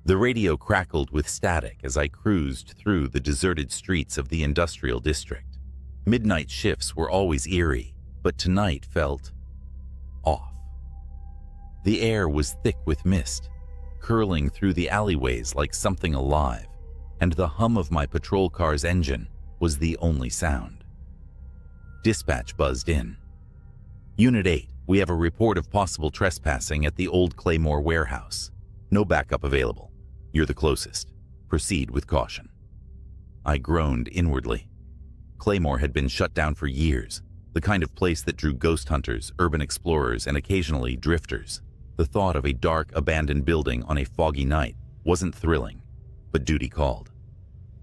The radio crackled with static as I cruised through the deserted streets of the industrial district. Midnight shifts were always eerie, but tonight felt off. The air was thick with mist, curling through the alleyways like something alive, and the hum of my patrol car's engine was the only sound. Dispatch buzzed in. Unit 8, we have a report of possible trespassing at the old Claymore warehouse. No backup available. You're the closest. Proceed with caution. I groaned inwardly. Claymore had been shut down for years, the kind of place that drew ghost hunters, urban explorers, and occasionally drifters. The thought of a dark, abandoned building on a foggy night wasn't thrilling, but duty called.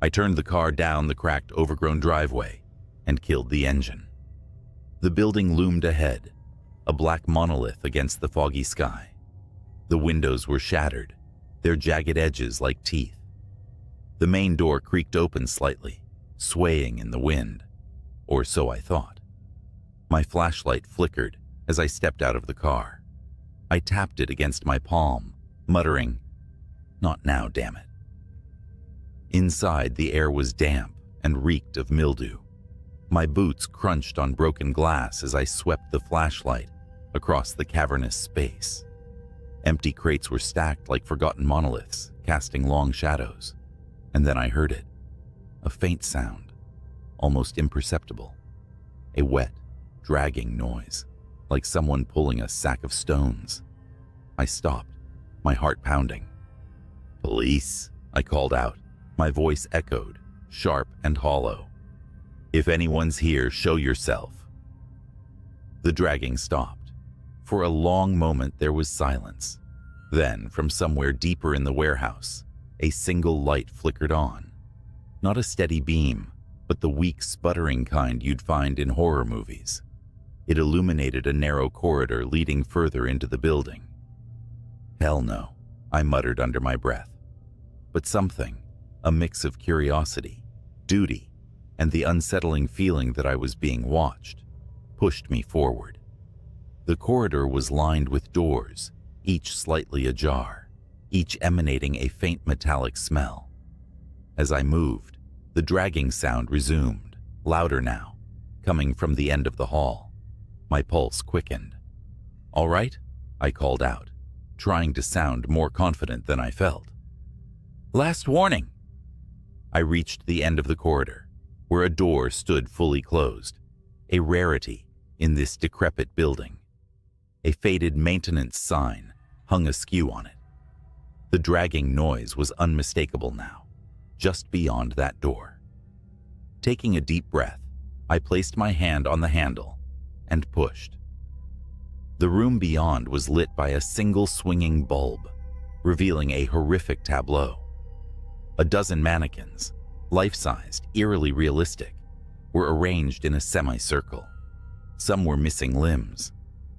I turned the car down the cracked, overgrown driveway and killed the engine. The building loomed ahead, a black monolith against the foggy sky. The windows were shattered, their jagged edges like teeth. The main door creaked open slightly, swaying in the wind, or so I thought. My flashlight flickered as I stepped out of the car. I tapped it against my palm, muttering, "Not now, damn it." Inside, the air was damp and reeked of mildew. My boots crunched on broken glass as I swept the flashlight across the cavernous space. Empty crates were stacked like forgotten monoliths, casting long shadows. And then I heard it. A faint sound, almost imperceptible. A wet, dragging noise, like someone pulling a sack of stones. I stopped, my heart pounding. "Police," I called out. My voice echoed, sharp and hollow. "If anyone's here, show yourself." The dragging stopped. For a long moment there was silence. Then, from somewhere deeper in the warehouse, a single light flickered on. Not a steady beam, but the weak, sputtering kind you'd find in horror movies. It illuminated a narrow corridor leading further into the building. "Hell no," I muttered under my breath. But something, a mix of curiosity, duty, and the unsettling feeling that I was being watched, pushed me forward. The corridor was lined with doors, each slightly ajar, each emanating a faint metallic smell. As I moved, the dragging sound resumed, louder now, coming from the end of the hall. My pulse quickened. "All right?" I called out, trying to sound more confident than I felt. "Last warning." I reached the end of the corridor, where a door stood fully closed, a rarity in this decrepit building. A faded maintenance sign hung askew on it. The dragging noise was unmistakable now, just beyond that door. Taking a deep breath, I placed my hand on the handle and pushed. The room beyond was lit by a single swinging bulb, revealing a horrific tableau. A dozen mannequins, life-sized, eerily realistic, were arranged in a semicircle. Some were missing limbs.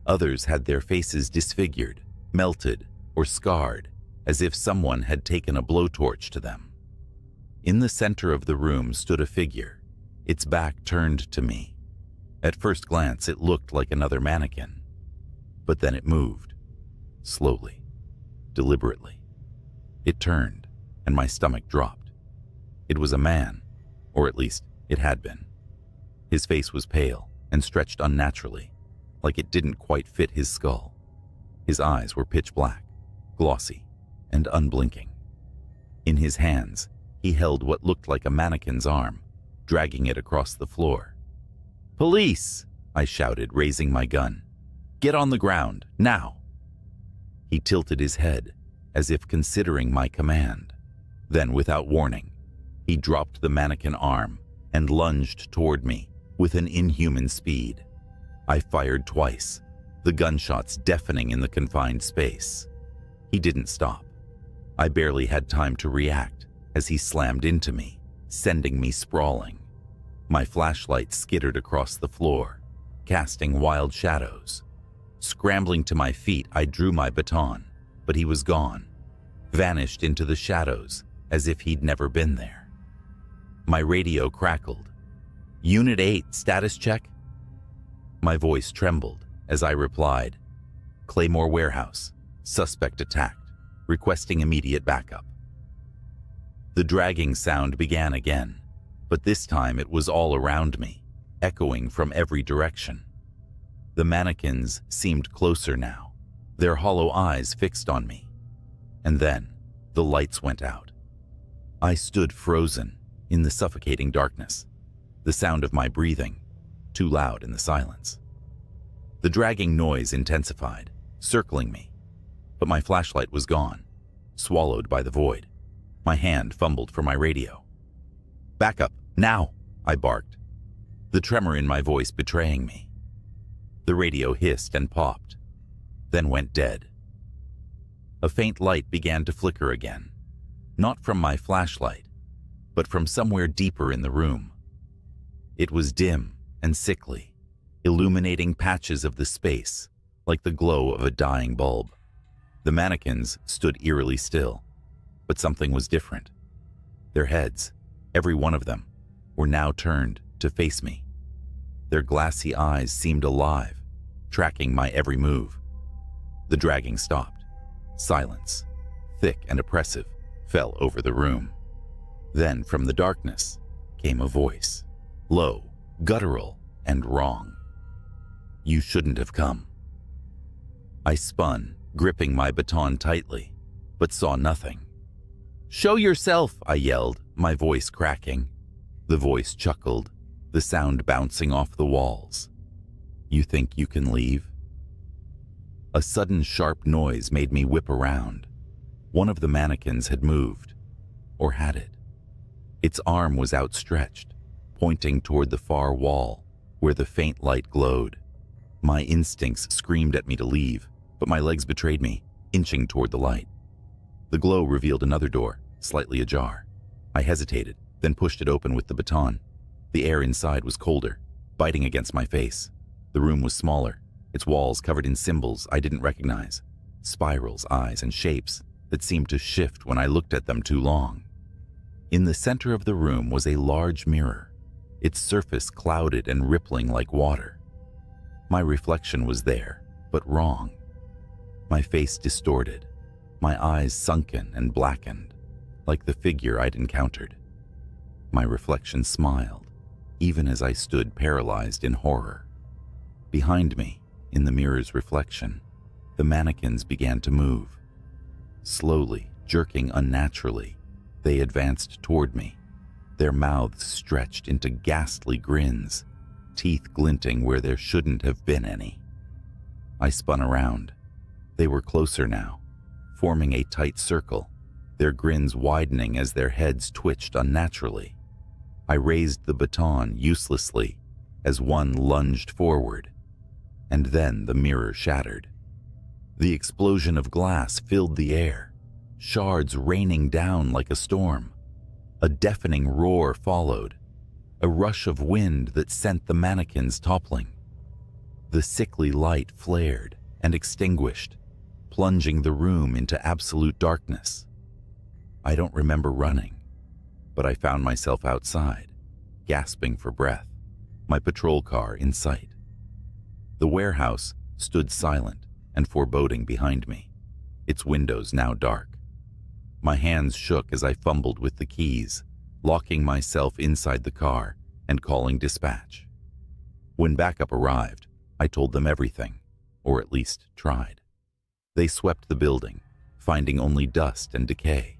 Others had their faces disfigured, melted, or scarred, as if someone had taken a blowtorch to them. In the center of the room stood a figure, its back turned to me. At first glance, it looked like another mannequin. But then it moved, slowly, deliberately. It turned, and my stomach dropped. It was a man, or at least it had been. His face was pale and stretched unnaturally, like it didn't quite fit his skull. His eyes were pitch black, glossy, and unblinking. In his hands, he held what looked like a mannequin's arm, dragging it across the floor. "Police!" I shouted, raising my gun. "Get on the ground, now!" He tilted his head, as if considering my command. Then, without warning, he dropped the mannequin arm and lunged toward me with an inhuman speed. I fired twice, the gunshots deafening in the confined space. He didn't stop. I barely had time to react as he slammed into me, sending me sprawling. My flashlight skittered across the floor, casting wild shadows. Scrambling to my feet, I drew my baton, but he was gone, vanished into the shadows as if he'd never been there. My radio crackled. "Unit 8, status check?" My voice trembled as I replied, "Claymore Warehouse, suspect attacked, requesting immediate backup." The dragging sound began again, but this time it was all around me, echoing from every direction. The mannequins seemed closer now, their hollow eyes fixed on me. And then the lights went out. I stood frozen in the suffocating darkness, the sound of my breathing too loud in the silence. The dragging noise intensified, circling me, but my flashlight was gone, swallowed by the void. My hand fumbled for my radio. "Back up, now!" I barked, the tremor in my voice betraying me. The radio hissed and popped, then went dead. A faint light began to flicker again, not from my flashlight, but from somewhere deeper in the room. It was dim and sickly, illuminating patches of the space like the glow of a dying bulb. The mannequins stood eerily still, but something was different. Their heads, every one of them, were now turned to face me. Their glassy eyes seemed alive, tracking my every move. The dragging stopped. Silence, thick and oppressive, fell over the room. Then from the darkness came a voice, low, guttural, and wrong. "You shouldn't have come." I spun, gripping my baton tightly, but saw nothing. "Show yourself," I yelled, my voice cracking. The voice chuckled, the sound bouncing off the walls. "You think you can leave?" A sudden sharp noise made me whip around. One of the mannequins had moved, or had it? Its arm was outstretched, pointing toward the far wall, where the faint light glowed. My instincts screamed at me to leave, but my legs betrayed me, inching toward the light. The glow revealed another door, slightly ajar. I hesitated, then pushed it open with the baton. The air inside was colder, biting against my face. The room was smaller, its walls covered in symbols I didn't recognize, spirals, eyes, and shapes that seemed to shift when I looked at them too long. In the center of the room was a large mirror, its surface clouded and rippling like water. My reflection was there, but wrong. My face distorted, my eyes sunken and blackened, like the figure I'd encountered. My reflection smiled, even as I stood paralyzed in horror. Behind me, in the mirror's reflection, the mannequins began to move. Slowly, jerking unnaturally, they advanced toward me, their mouths stretched into ghastly grins, teeth glinting where there shouldn't have been any. I spun around. They were closer now, forming a tight circle, their grins widening as their heads twitched unnaturally. I raised the baton uselessly as one lunged forward, and then the mirror shattered. The explosion of glass filled the air, shards raining down like a storm. A deafening roar followed, a rush of wind that sent the mannequins toppling. The sickly light flared and extinguished, plunging the room into absolute darkness. I don't remember running, but I found myself outside, gasping for breath, my patrol car in sight. The warehouse stood silent and foreboding behind me, its windows now dark. My hands shook as I fumbled with the keys, locking myself inside the car and calling dispatch. When backup arrived, I told them everything, or at least tried. They swept the building, finding only dust and decay.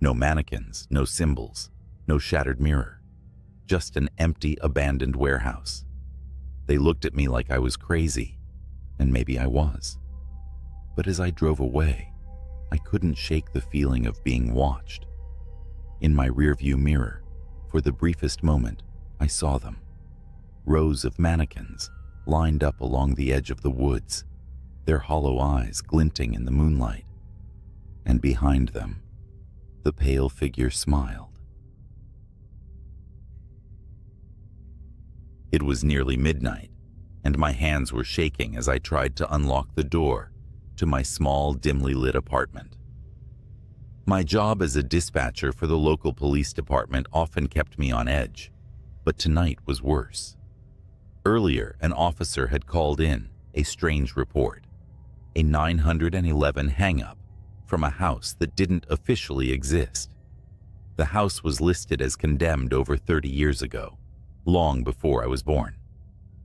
No mannequins, no symbols, no shattered mirror, just an empty, abandoned warehouse. They looked at me like I was crazy, and maybe I was. But as I drove away, I couldn't shake the feeling of being watched. In my rearview mirror, for the briefest moment, I saw them. Rows of mannequins lined up along the edge of the woods, their hollow eyes glinting in the moonlight. And behind them, the pale figure smiled. It was nearly midnight, and my hands were shaking as I tried to unlock the door to my small, dimly lit apartment. My job as a dispatcher for the local police department often kept me on edge, but tonight was worse. Earlier, an officer had called in a strange report, a 911 hang-up from a house that didn't officially exist. The house was listed as condemned over 30 years ago, long before I was born.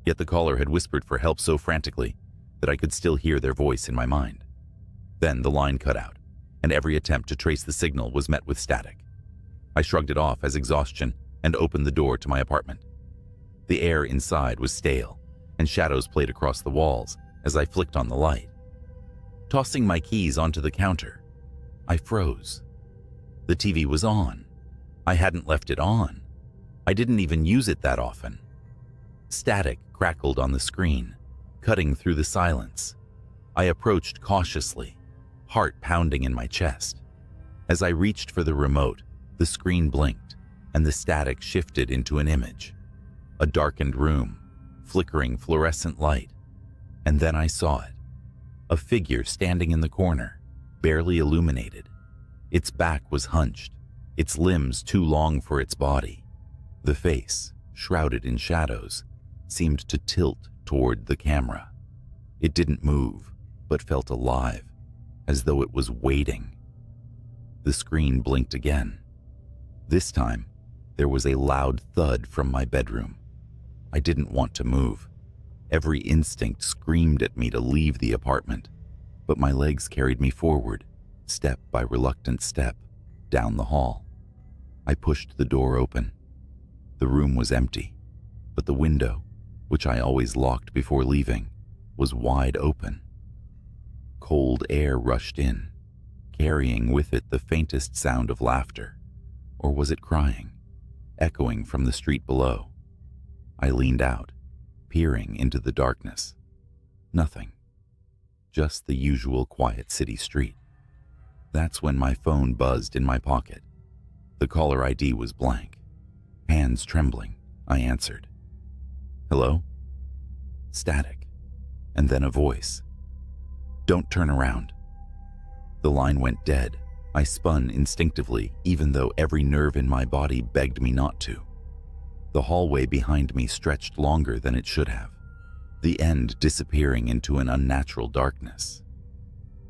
Yet the caller had whispered for help so frantically that I could still hear their voice in my mind. Then the line cut out, and every attempt to trace the signal was met with static. I shrugged it off as exhaustion and opened the door to my apartment. The air inside was stale, and shadows played across the walls as I flicked on the light. Tossing my keys onto the counter, I froze. The TV was on. I hadn't left it on. I didn't even use it that often. Static crackled on the screen, cutting through the silence. I approached cautiously, heart pounding in my chest. As I reached for the remote, the screen blinked, and the static shifted into an image. A darkened room, flickering fluorescent light. And then I saw it. A figure standing in the corner, barely illuminated. Its back was hunched, its limbs too long for its body. The face, shrouded in shadows, seemed to tilt toward the camera. It didn't move, but felt alive, as though it was waiting. The screen blinked again. This time, there was a loud thud from my bedroom. I didn't want to move. Every instinct screamed at me to leave the apartment, but my legs carried me forward, step by reluctant step, down the hall. I pushed the door open. The room was empty, but the window, which I always locked before leaving, was wide open. Cold air rushed in, carrying with it the faintest sound of laughter. Or was it crying, echoing from the street below? I leaned out, peering into the darkness. Nothing. Just the usual quiet city street. That's when my phone buzzed in my pocket. The caller ID was blank. Hands trembling, I answered. Hello? Static. And then a voice. Don't turn around. The line went dead. I spun instinctively, even though every nerve in my body begged me not to. The hallway behind me stretched longer than it should have, the end disappearing into an unnatural darkness.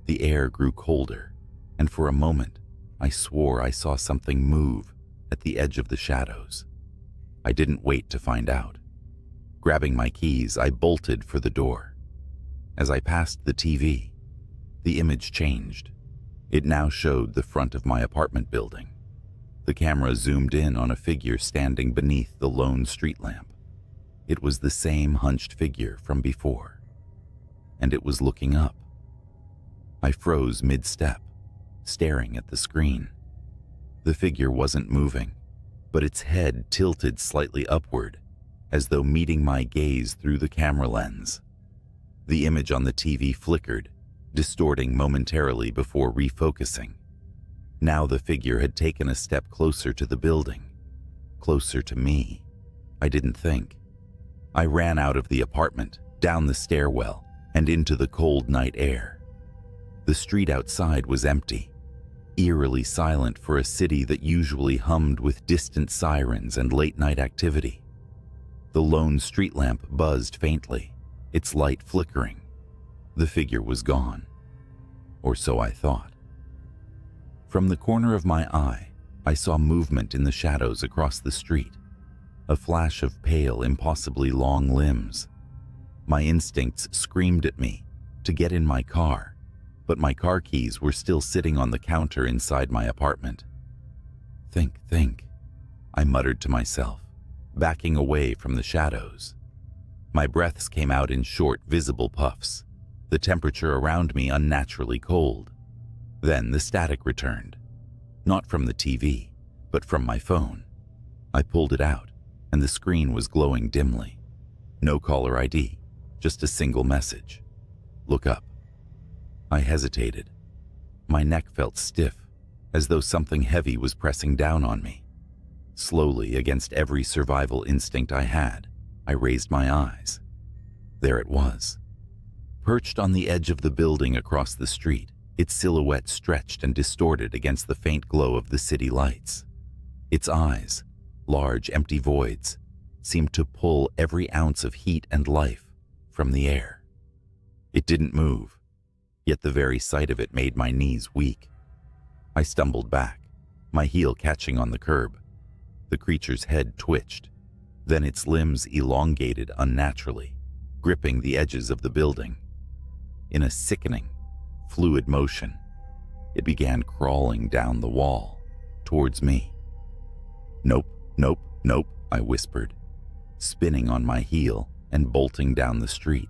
The air grew colder, and for a moment, I swore I saw something move at the edge of the shadows. I didn't wait to find out. Grabbing my keys, I bolted for the door. As I passed the TV, the image changed. It now showed the front of my apartment building. The camera zoomed in on a figure standing beneath the lone street lamp. It was the same hunched figure from before, and it was looking up. I froze mid-step, staring at the screen. The figure wasn't moving, but its head tilted slightly upward, as though meeting my gaze through the camera lens. The image on the TV flickered, distorting momentarily before refocusing. Now the figure had taken a step closer to the building, closer to me. I didn't think. I ran out of the apartment, down the stairwell, and into the cold night air. The street outside was empty, eerily silent for a city that usually hummed with distant sirens and late-night activity. The lone street lamp buzzed faintly, its light flickering. The figure was gone, or so I thought. From the corner of my eye, I saw movement in the shadows across the street, a flash of pale, impossibly long limbs. My instincts screamed at me to get in my car, but my car keys were still sitting on the counter inside my apartment. Think, I muttered to myself, backing away from the shadows. My breaths came out in short, visible puffs, the temperature around me unnaturally cold. Then the static returned, not from the TV, but from my phone. I pulled it out, and the screen was glowing dimly. No caller ID, just a single message. Look up. I hesitated. My neck felt stiff, as though something heavy was pressing down on me. Slowly, against every survival instinct I had, I raised my eyes. There it was. Perched on the edge of the building across the street, its silhouette stretched and distorted against the faint glow of the city lights. Its eyes, large empty voids, seemed to pull every ounce of heat and life from the air. It didn't move, yet the very sight of it made my knees weak. I stumbled back, my heel catching on the curb. The creature's head twitched, then its limbs elongated unnaturally, gripping the edges of the building. In a sickening, fluid motion, it began crawling down the wall, towards me. "Nope, nope, nope," I whispered, spinning on my heel and bolting down the street.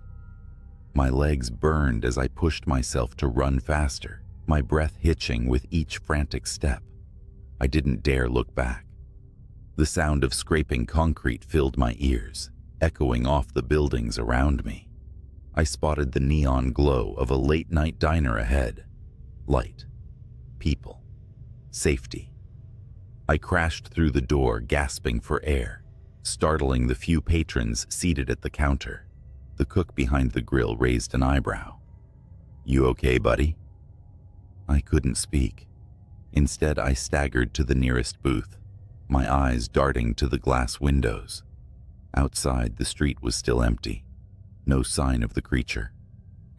My legs burned as I pushed myself to run faster, my breath hitching with each frantic step. I didn't dare look back. The sound of scraping concrete filled my ears, echoing off the buildings around me. I spotted the neon glow of a late-night diner ahead. Light, people, safety. I crashed through the door, gasping for air, startling the few patrons seated at the counter. The cook behind the grill raised an eyebrow. "You okay, buddy?" I couldn't speak. Instead, I staggered to the nearest booth, my eyes darting to the glass windows. Outside, the street was still empty. No sign of the creature.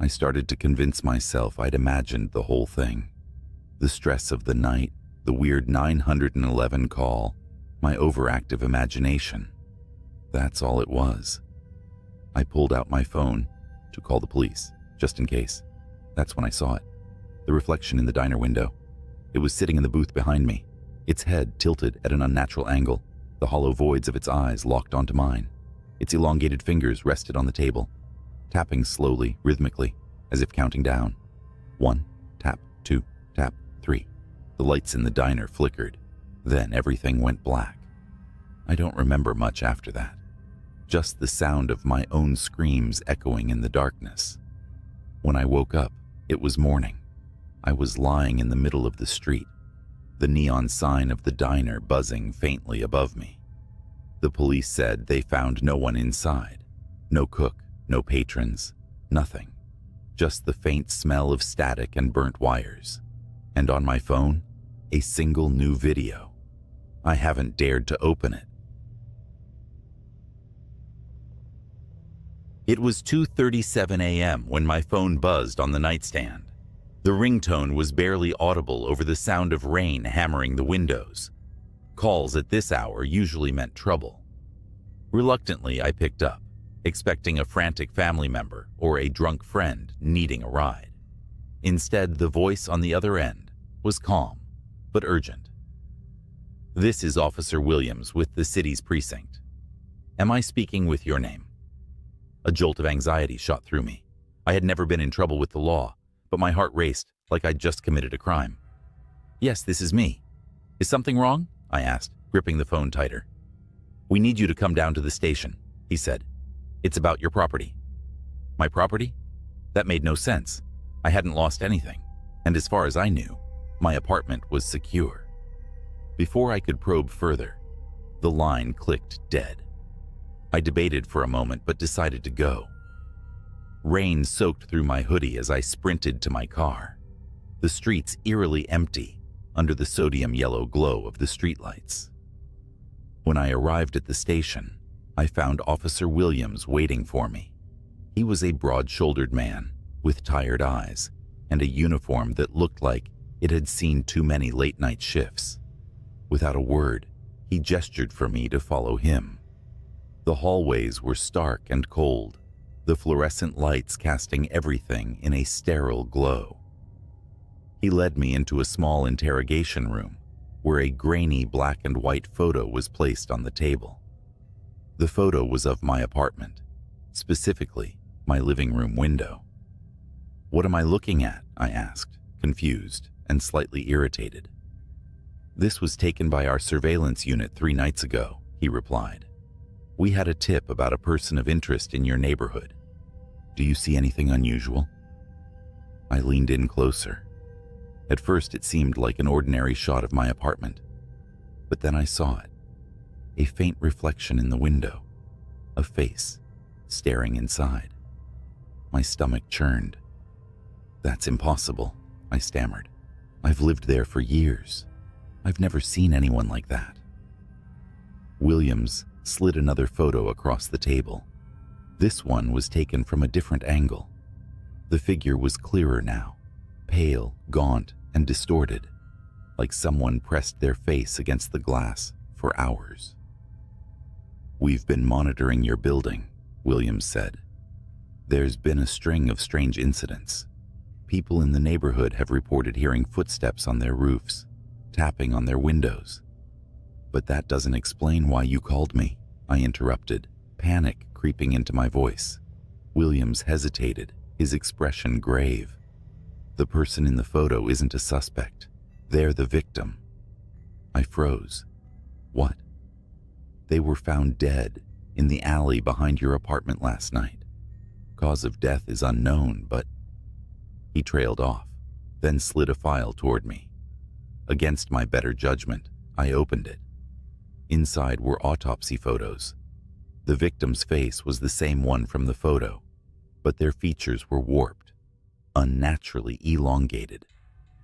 I started to convince myself I'd imagined the whole thing. The stress of the night, the weird 911 call, my overactive imagination. That's all it was. I pulled out my phone to call the police, just in case. That's when I saw it. The reflection in the diner window. It was sitting in the booth behind me, its head tilted at an unnatural angle, the hollow voids of its eyes locked onto mine. Its elongated fingers rested on the table, tapping slowly, rhythmically, as if counting down. 1, tap, 2, tap, 3. The lights in the diner flickered. Then everything went black. I don't remember much after that. Just the sound of my own screams echoing in the darkness. When I woke up, it was morning. I was lying in the middle of the street, the neon sign of the diner buzzing faintly above me. The police said they found no one inside. No cook, no patrons, nothing. Just the faint smell of static and burnt wires. And on my phone, a single new video. I haven't dared to open it. It was 2:37 a.m. when my phone buzzed on the nightstand. The ringtone was barely audible over the sound of rain hammering the windows. Calls at this hour usually meant trouble. Reluctantly, I picked up, expecting a frantic family member or a drunk friend needing a ride. Instead, the voice on the other end was calm, but urgent. "This is Officer Williams with the city's precinct. Am I speaking with your name?" A jolt of anxiety shot through me. I had never been in trouble with the law, but my heart raced like I'd just committed a crime. "Yes, this is me. Is something wrong?" I asked, gripping the phone tighter. "We need you to come down to the station," he said. "It's about your property." My property? That made no sense. I hadn't lost anything, and as far as I knew, my apartment was secure. Before I could probe further, the line clicked dead. I debated for a moment but decided to go. Rain soaked through my hoodie as I sprinted to my car, the streets eerily empty under the sodium yellow glow of the streetlights. When I arrived at the station, I found Officer Williams waiting for me. He was a broad-shouldered man with tired eyes and a uniform that looked like it had seen too many late-night shifts. Without a word, he gestured for me to follow him. The hallways were stark and cold, the fluorescent lights casting everything in a sterile glow. He led me into a small interrogation room where a grainy black and white photo was placed on the table. The photo was of my apartment, specifically my living room window. "What am I looking at?" I asked, confused and slightly irritated. "This was taken by our surveillance unit 3 nights ago," he replied. "We had a tip about a person of interest in your neighborhood. Do you see anything unusual?" I leaned in closer. At first, it seemed like an ordinary shot of my apartment, but then I saw it. A faint reflection in the window, a face staring inside. My stomach churned. "That's impossible," I stammered. "I've lived there for years. I've never seen anyone like that." Williams slid another photo across the table. This one was taken from a different angle. The figure was clearer now, pale, gaunt, and distorted. like someone pressed their face against the glass for hours. "We've been monitoring your building," Williams said. "There's been a string of strange incidents. People in the neighborhood have reported hearing footsteps on their roofs, tapping on their windows." "But that doesn't explain why you called me," I interrupted, panic creeping into my voice. Williams hesitated, his expression grave. "The person in the photo isn't a suspect. They're the victim." I froze. "What?" "They were found dead in the alley behind your apartment last night. Cause of death is unknown, but..." He trailed off, then slid a file toward me. Against my better judgment, I opened it. Inside were autopsy photos. The victim's face was the same one from the photo, but their features were warped, unnaturally elongated,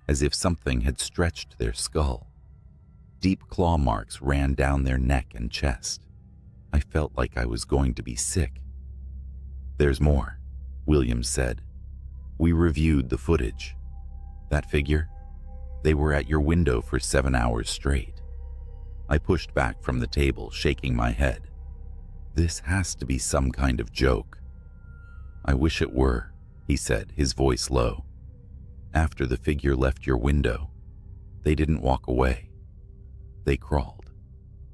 as if something had stretched their skull. Deep claw marks ran down their neck and chest. I felt like I was going to be sick. "There's more," Williams said. "We reviewed the footage. That figure? They were at your window for 7 hours straight." I pushed back from the table, shaking my head. "This has to be some kind of joke." "I wish it were," he said, his voice low. "After the figure left your window, they didn't walk away. They crawled,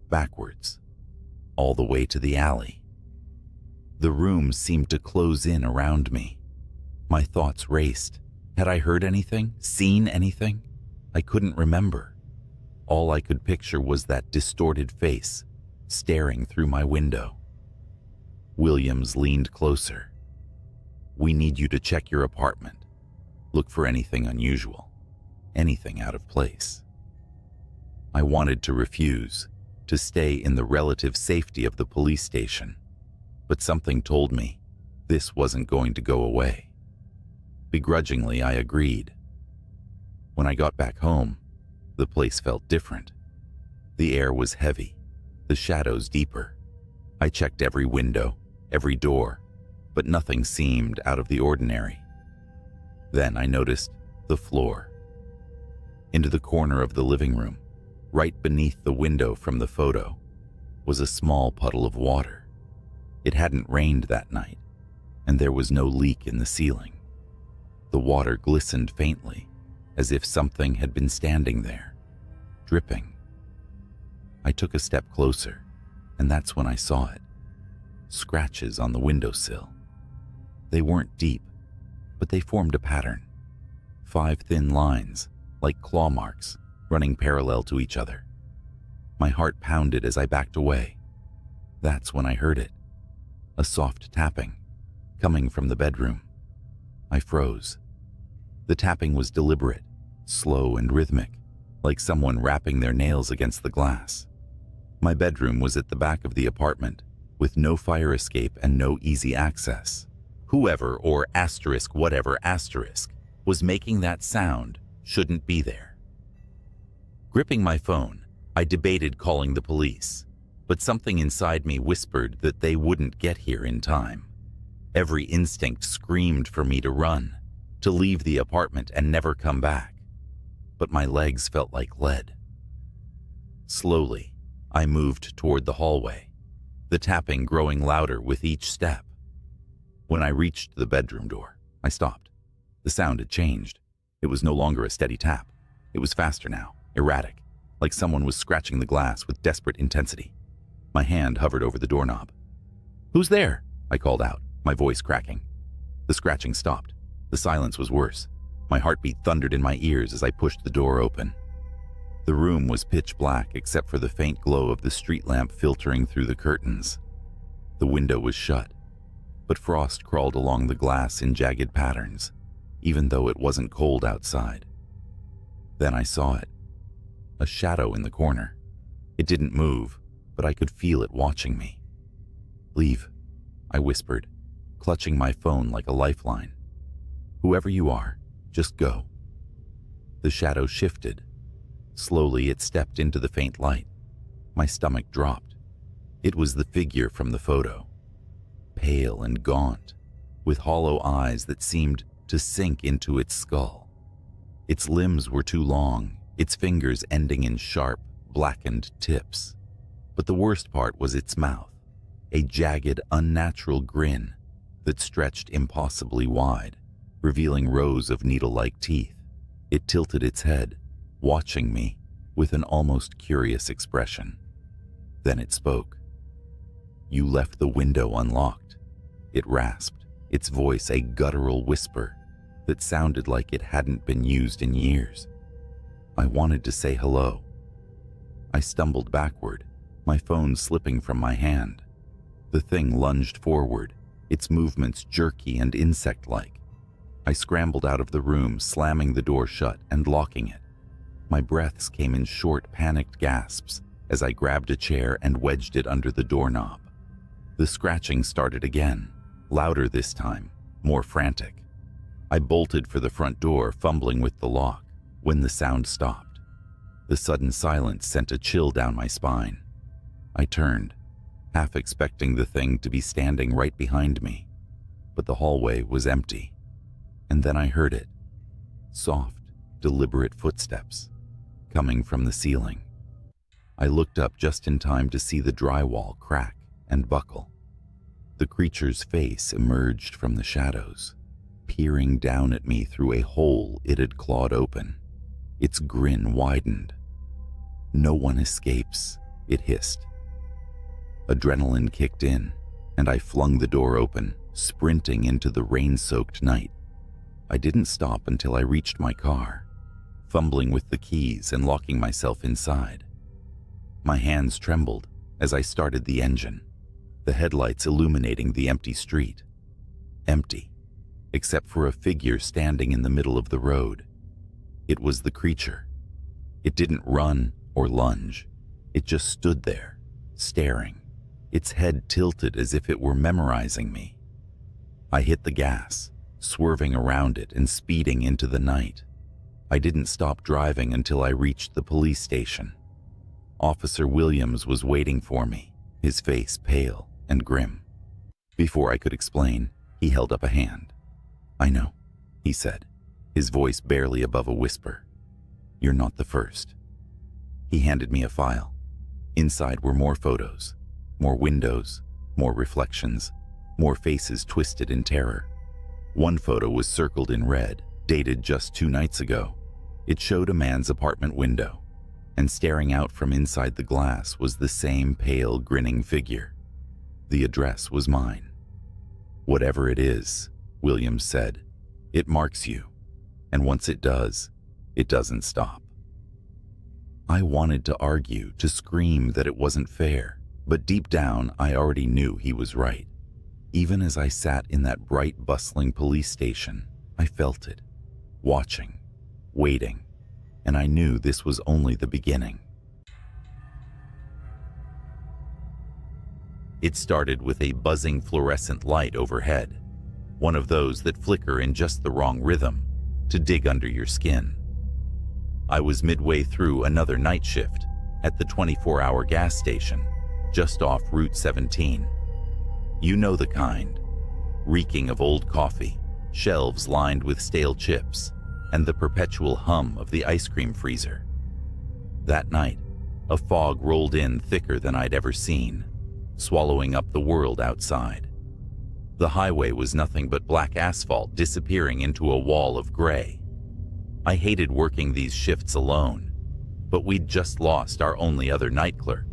backwards, all the way to the alley." The room seemed to close in around me. My thoughts raced. Had I heard anything? Seen anything? I couldn't remember. All I could picture was that distorted face staring through my window. Williams leaned closer. "We need you to check your apartment. Look for anything unusual, anything out of place." I wanted to refuse, to stay in the relative safety of the police station, but something told me this wasn't going to go away. Begrudgingly, I agreed. When I got back home, the place felt different. The air was heavy, the shadows deeper. I checked every window, every door, but nothing seemed out of the ordinary. Then I noticed the floor. Into the corner of the living room, right beneath the window from the photo, was a small puddle of water. It hadn't rained that night, and there was no leak in the ceiling. The water glistened faintly, as if something had been standing there, dripping. I took a step closer, and that's when I saw it. Scratches on the windowsill. They weren't deep, but they formed a pattern. 5 thin lines, like claw marks, running parallel to each other. My heart pounded as I backed away. That's when I heard it. A soft tapping, coming from the bedroom. I froze. The tapping was deliberate, slow and rhythmic, like someone rapping their nails against the glass. My bedroom was at the back of the apartment, with no fire escape and no easy access. Whoever or asterisk whatever asterisk was making that sound shouldn't be there. Gripping my phone, I debated calling the police, but something inside me whispered that they wouldn't get here in time. Every instinct screamed for me to run, to leave the apartment and never come back. But my legs felt like lead. Slowly, I moved toward the hallway, the tapping growing louder with each step. When I reached the bedroom door, I stopped. The sound had changed. It was no longer a steady tap. It was faster now, erratic, like someone was scratching the glass with desperate intensity. My hand hovered over the doorknob. "Who's there?" I called out, my voice cracking. The scratching stopped. The silence was worse. My heartbeat thundered in my ears as I pushed the door open. The room was pitch black except for the faint glow of the street lamp filtering through the curtains. The window was shut, but frost crawled along the glass in jagged patterns, even though it wasn't cold outside. Then I saw it. A shadow in the corner. It didn't move, but I could feel it watching me. "Leave," I whispered, clutching my phone like a lifeline. "Whoever you are, just go." The shadow shifted. Slowly, it stepped into the faint light. My stomach dropped. It was the figure from the photo. Pale and gaunt, with hollow eyes that seemed to sink into its skull. Its limbs were too long, its fingers ending in sharp, blackened tips. But the worst part was its mouth, a jagged, unnatural grin that stretched impossibly wide, revealing rows of needle-like teeth. It tilted its head, watching me with an almost curious expression. Then it spoke. "You left the window unlocked," it rasped, its voice a guttural whisper that sounded like it hadn't been used in years. I wanted to say hello. I stumbled backward, my phone slipping from my hand. The thing lunged forward, its movements jerky and insect-like. I scrambled out of the room, slamming the door shut and locking it. My breaths came in short, panicked gasps as I grabbed a chair and wedged it under the doorknob. The scratching started again, louder this time, more frantic. I bolted for the front door, fumbling with the lock, when the sound stopped. The sudden silence sent a chill down my spine. I turned, half expecting the thing to be standing right behind me, but the hallway was empty. And then I heard it. Soft, deliberate footsteps, coming from the ceiling. I looked up just in time to see the drywall crack and buckle. The creature's face emerged from the shadows, peering down at me through a hole it had clawed open. Its grin widened. "No one escapes," it hissed. Adrenaline kicked in, and I flung the door open, sprinting into the rain-soaked night. I didn't stop until I reached my car, fumbling with the keys and locking myself inside. My hands trembled as I started the engine, the headlights illuminating the empty street. Empty, except for a figure standing in the middle of the road. It was the creature. It didn't run or lunge. It just stood there, staring, its head tilted as if it were memorizing me. I hit the gas, swerving around it and speeding into the night. I didn't stop driving until I reached the police station. Officer Williams was waiting for me, his face pale and grim. Before I could explain, he held up a hand. "I know," he said, his voice barely above a whisper. "You're not the first." He handed me a file. Inside were more photos, more windows, more reflections, more faces twisted in terror. One photo was circled in red, dated just 2 nights ago. It showed a man's apartment window, and staring out from inside the glass was the same pale, grinning figure. The address was mine. "Whatever it is," Williams said, "it marks you, and once it does, it doesn't stop." I wanted to argue, to scream that it wasn't fair, but deep down I already knew he was right. Even as I sat in that bright, bustling police station, I felt it, watching, waiting, and I knew this was only the beginning. It started with a buzzing fluorescent light overhead, one of those that flicker in just the wrong rhythm to dig under your skin. I was midway through another night shift at the 24-hour gas station, just off Route 17. You know the kind, reeking of old coffee, shelves lined with stale chips, and the perpetual hum of the ice cream freezer. That night, a fog rolled in thicker than I'd ever seen, swallowing up the world outside. The highway was nothing but black asphalt disappearing into a wall of gray. I hated working these shifts alone, but we'd just lost our only other night clerk.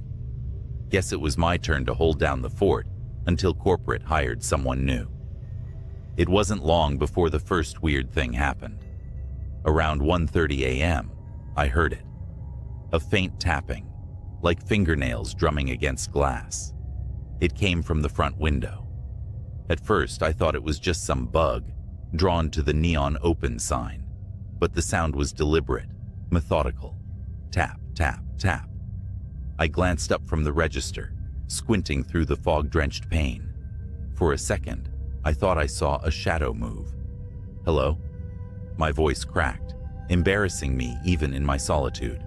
Guess it was my turn to hold down the fort until corporate hired someone new. It wasn't long before the first weird thing happened. Around 1:30 a.m., I heard it. A faint tapping, like fingernails drumming against glass. It came from the front window. At first, I thought it was just some bug drawn to the neon open sign, but the sound was deliberate, methodical. Tap, tap, tap. I glanced up from the register, squinting through the fog-drenched pane. For a second, I thought I saw a shadow move. "Hello?" My voice cracked, embarrassing me even in my solitude.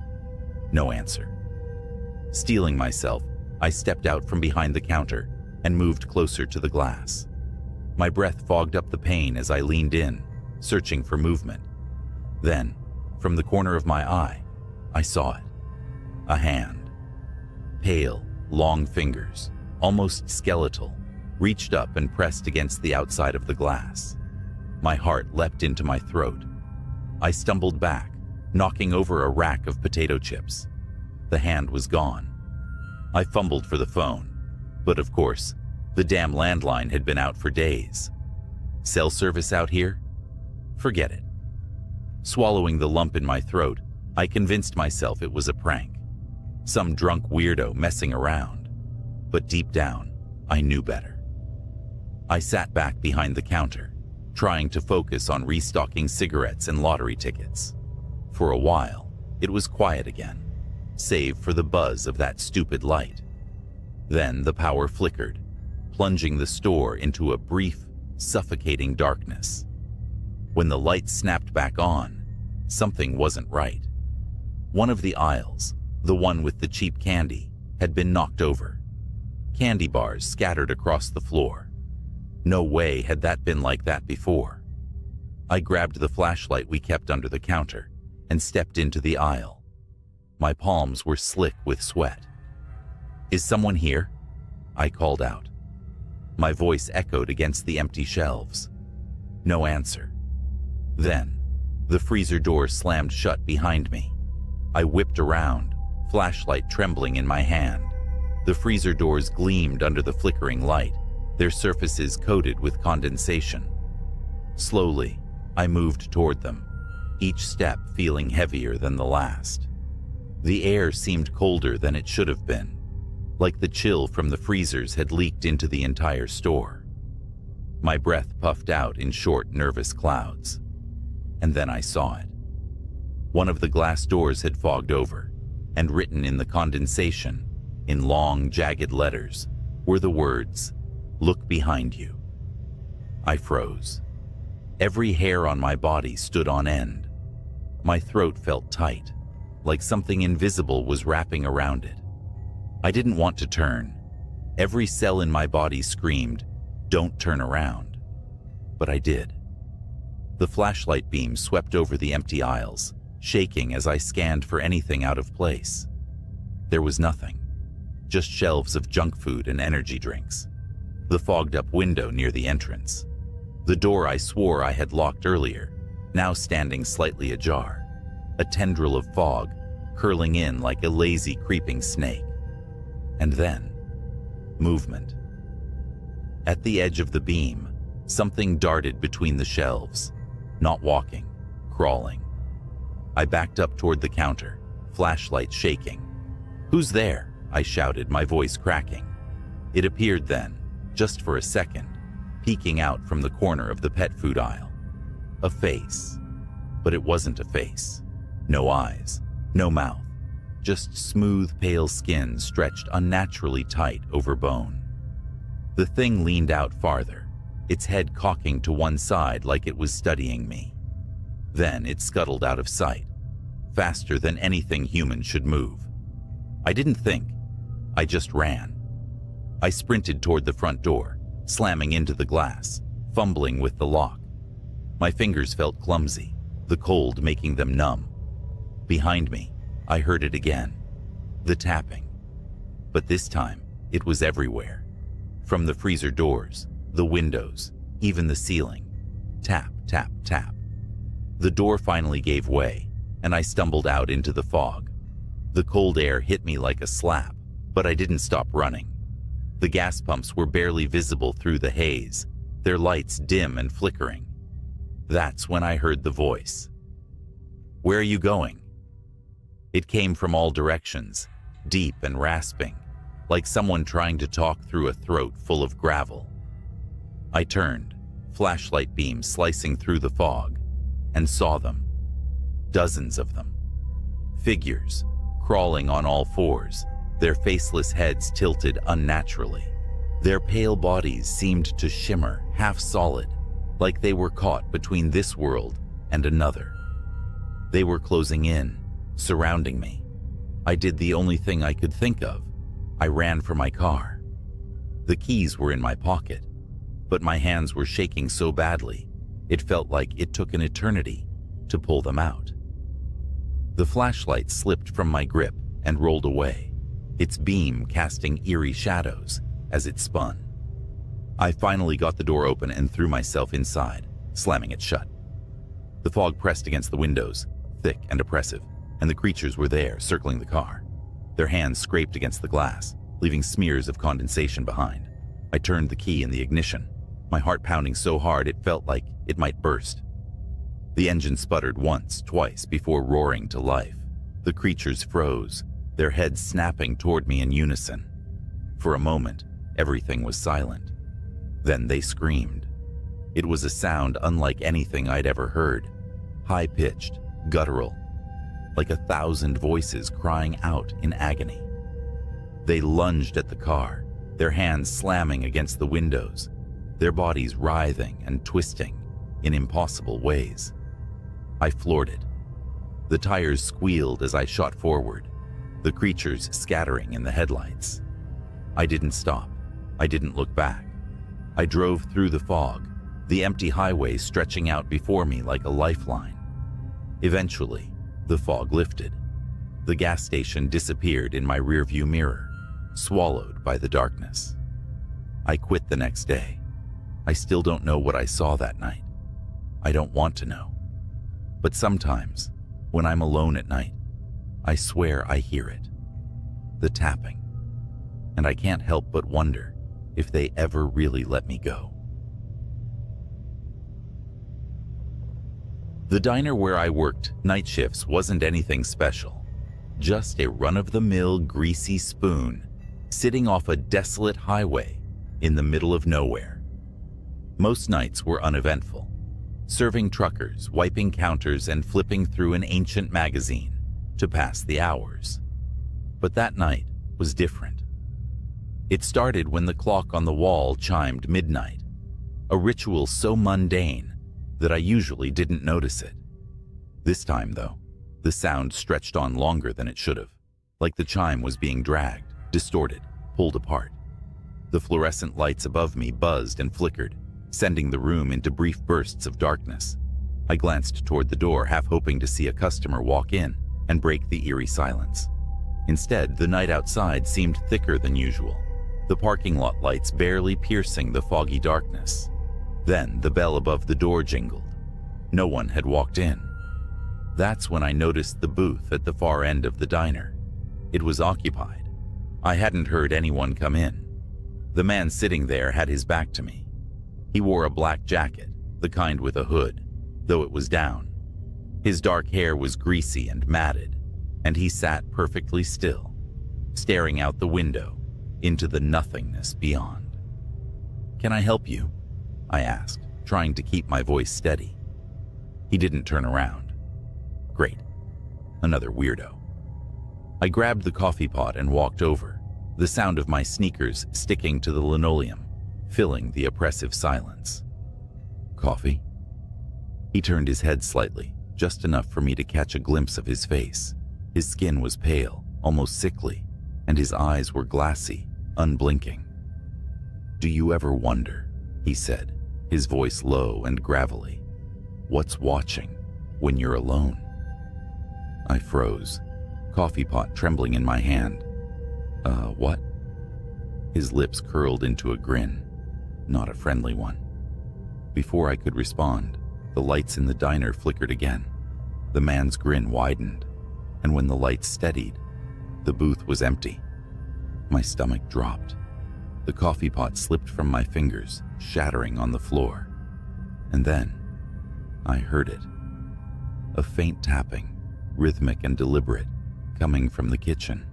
No answer. Steeling myself, I stepped out from behind the counter and moved closer to the glass. My breath fogged up the pane as I leaned in, searching for movement. Then, from the corner of my eye, I saw it. A hand. Pale, long fingers, almost skeletal, reached up and pressed against the outside of the glass. My heart leapt into my throat. I stumbled back, knocking over a rack of potato chips. The hand was gone. I fumbled for the phone, but of course, the damn landline had been out for days. Cell service out here? Forget it. Swallowing the lump in my throat, I convinced myself it was a prank. Some drunk weirdo messing around. But deep down, I knew better. I sat back behind the counter, trying to focus on restocking cigarettes and lottery tickets. For a while, it was quiet again, save for the buzz of that stupid light. Then the power flickered, plunging the store into a brief, suffocating darkness. When the light snapped back on, something wasn't right. One of the aisles, the one with the cheap candy, had been knocked over. Candy bars scattered across the floor. No way had that been like that before. I grabbed the flashlight we kept under the counter and stepped into the aisle. My palms were slick with sweat. "Is someone here?" I called out. My voice echoed against the empty shelves. No answer. Then, the freezer door slammed shut behind me. I whipped around, flashlight trembling in my hand. The freezer doors gleamed under the flickering light, their surfaces coated with condensation. Slowly, I moved toward them, each step feeling heavier than the last. The air seemed colder than it should have been, like the chill from the freezers had leaked into the entire store. My breath puffed out in short, nervous clouds. And then I saw it. One of the glass doors had fogged over, and written in the condensation, in long, jagged letters, were the words, "Look behind you." I froze. Every hair on my body stood on end. My throat felt tight, like something invisible was wrapping around it. I didn't want to turn. Every cell in my body screamed, "Don't turn around." But I did. The flashlight beam swept over the empty aisles, shaking as I scanned for anything out of place. There was nothing, just shelves of junk food and energy drinks. The fogged-up window near the entrance. The door I swore I had locked earlier, now standing slightly ajar. A tendril of fog, curling in like a lazy, creeping snake. And then, movement. At the edge of the beam, something darted between the shelves. Not walking, crawling. I backed up toward the counter, flashlight shaking. "Who's there?" I shouted, my voice cracking. It appeared then, just for a second, peeking out from the corner of the pet food aisle. A face. But it wasn't a face. No eyes, no mouth, just smooth, pale skin stretched unnaturally tight over bone. The thing leaned out farther, its head cocking to one side like it was studying me. Then it scuttled out of sight, faster than anything human should move. I didn't think, I just ran. I sprinted toward the front door, slamming into the glass, fumbling with the lock. My fingers felt clumsy, the cold making them numb. Behind me, I heard it again, the tapping. But this time, it was everywhere. From the freezer doors, the windows, even the ceiling. Tap, tap, tap. The door finally gave way, and I stumbled out into the fog. The cold air hit me like a slap, but I didn't stop running. The gas pumps were barely visible through the haze, their lights dim and flickering. That's when I heard the voice. "Where are you going?" It came from all directions, deep and rasping, like someone trying to talk through a throat full of gravel. I turned, flashlight beam slicing through the fog, and saw them. Dozens of them. Figures, crawling on all fours, their faceless heads tilted unnaturally. Their pale bodies seemed to shimmer, half solid, like they were caught between this world and another. They were closing in, surrounding me. I did the only thing I could think of. I ran for my car. The keys were in my pocket, but my hands were shaking so badly, it felt like it took an eternity to pull them out. The flashlight slipped from my grip and rolled away, its beam casting eerie shadows as it spun. I finally got the door open and threw myself inside, slamming it shut. The fog pressed against the windows, thick and oppressive, and the creatures were there, circling the car. Their hands scraped against the glass, leaving smears of condensation behind. I turned the key in the ignition, my heart pounding so hard it felt like it might burst. The engine sputtered once, twice, before roaring to life. The creatures froze, their heads snapping toward me in unison. For a moment, everything was silent. Then they screamed. It was a sound unlike anything I'd ever heard, high-pitched, guttural, like 1,000 voices crying out in agony. They lunged at the car, their hands slamming against the windows, their bodies writhing and twisting in impossible ways. I floored it. The tires squealed as I shot forward, the creatures scattering in the headlights. I didn't stop. I didn't look back. I drove through the fog, the empty highway stretching out before me like a lifeline. Eventually, the fog lifted. The gas station disappeared in my rearview mirror, swallowed by the darkness. I quit the next day. I still don't know what I saw that night. I don't want to know. But sometimes, when I'm alone at night, I swear I hear it. The tapping. And I can't help but wonder if they ever really let me go. The diner where I worked night shifts wasn't anything special. Just a run-of-the-mill greasy spoon sitting off a desolate highway in the middle of nowhere. Most nights were uneventful, serving truckers, wiping counters, and flipping through an ancient magazine to pass the hours. But that night was different. It started when the clock on the wall chimed midnight, a ritual so mundane that I usually didn't notice it. This time, though, the sound stretched on longer than it should have, like the chime was being dragged, distorted, pulled apart. The fluorescent lights above me buzzed and flickered, sending the room into brief bursts of darkness. I glanced toward the door, half hoping to see a customer walk in and break the eerie silence. Instead, the night outside seemed thicker than usual, the parking lot lights barely piercing the foggy darkness. Then the bell above the door jingled. No one had walked in. That's when I noticed the booth at the far end of the diner. It was occupied. I hadn't heard anyone come in. The man sitting there had his back to me. He wore a black jacket, the kind with a hood, though it was down. His dark hair was greasy and matted, and he sat perfectly still, staring out the window into the nothingness beyond. "Can I help you?" I asked, trying to keep my voice steady. He didn't turn around. Great. Another weirdo. I grabbed the coffee pot and walked over, the sound of my sneakers sticking to the linoleum, filling the oppressive silence. "Coffee?" He turned his head slightly, just enough for me to catch a glimpse of his face. His skin was pale, almost sickly, and his eyes were glassy, unblinking. "Do you ever wonder," he said, his voice low and gravelly, "what's watching when you're alone?" I froze, coffee pot trembling in my hand. What?" His lips curled into a grin, not a friendly one. Before I could respond, the lights in the diner flickered again. The man's grin widened, and when the lights steadied, the booth was empty. My stomach dropped. The coffee pot slipped from my fingers, shattering on the floor. And then, I heard it. A faint tapping, rhythmic and deliberate, coming from the kitchen.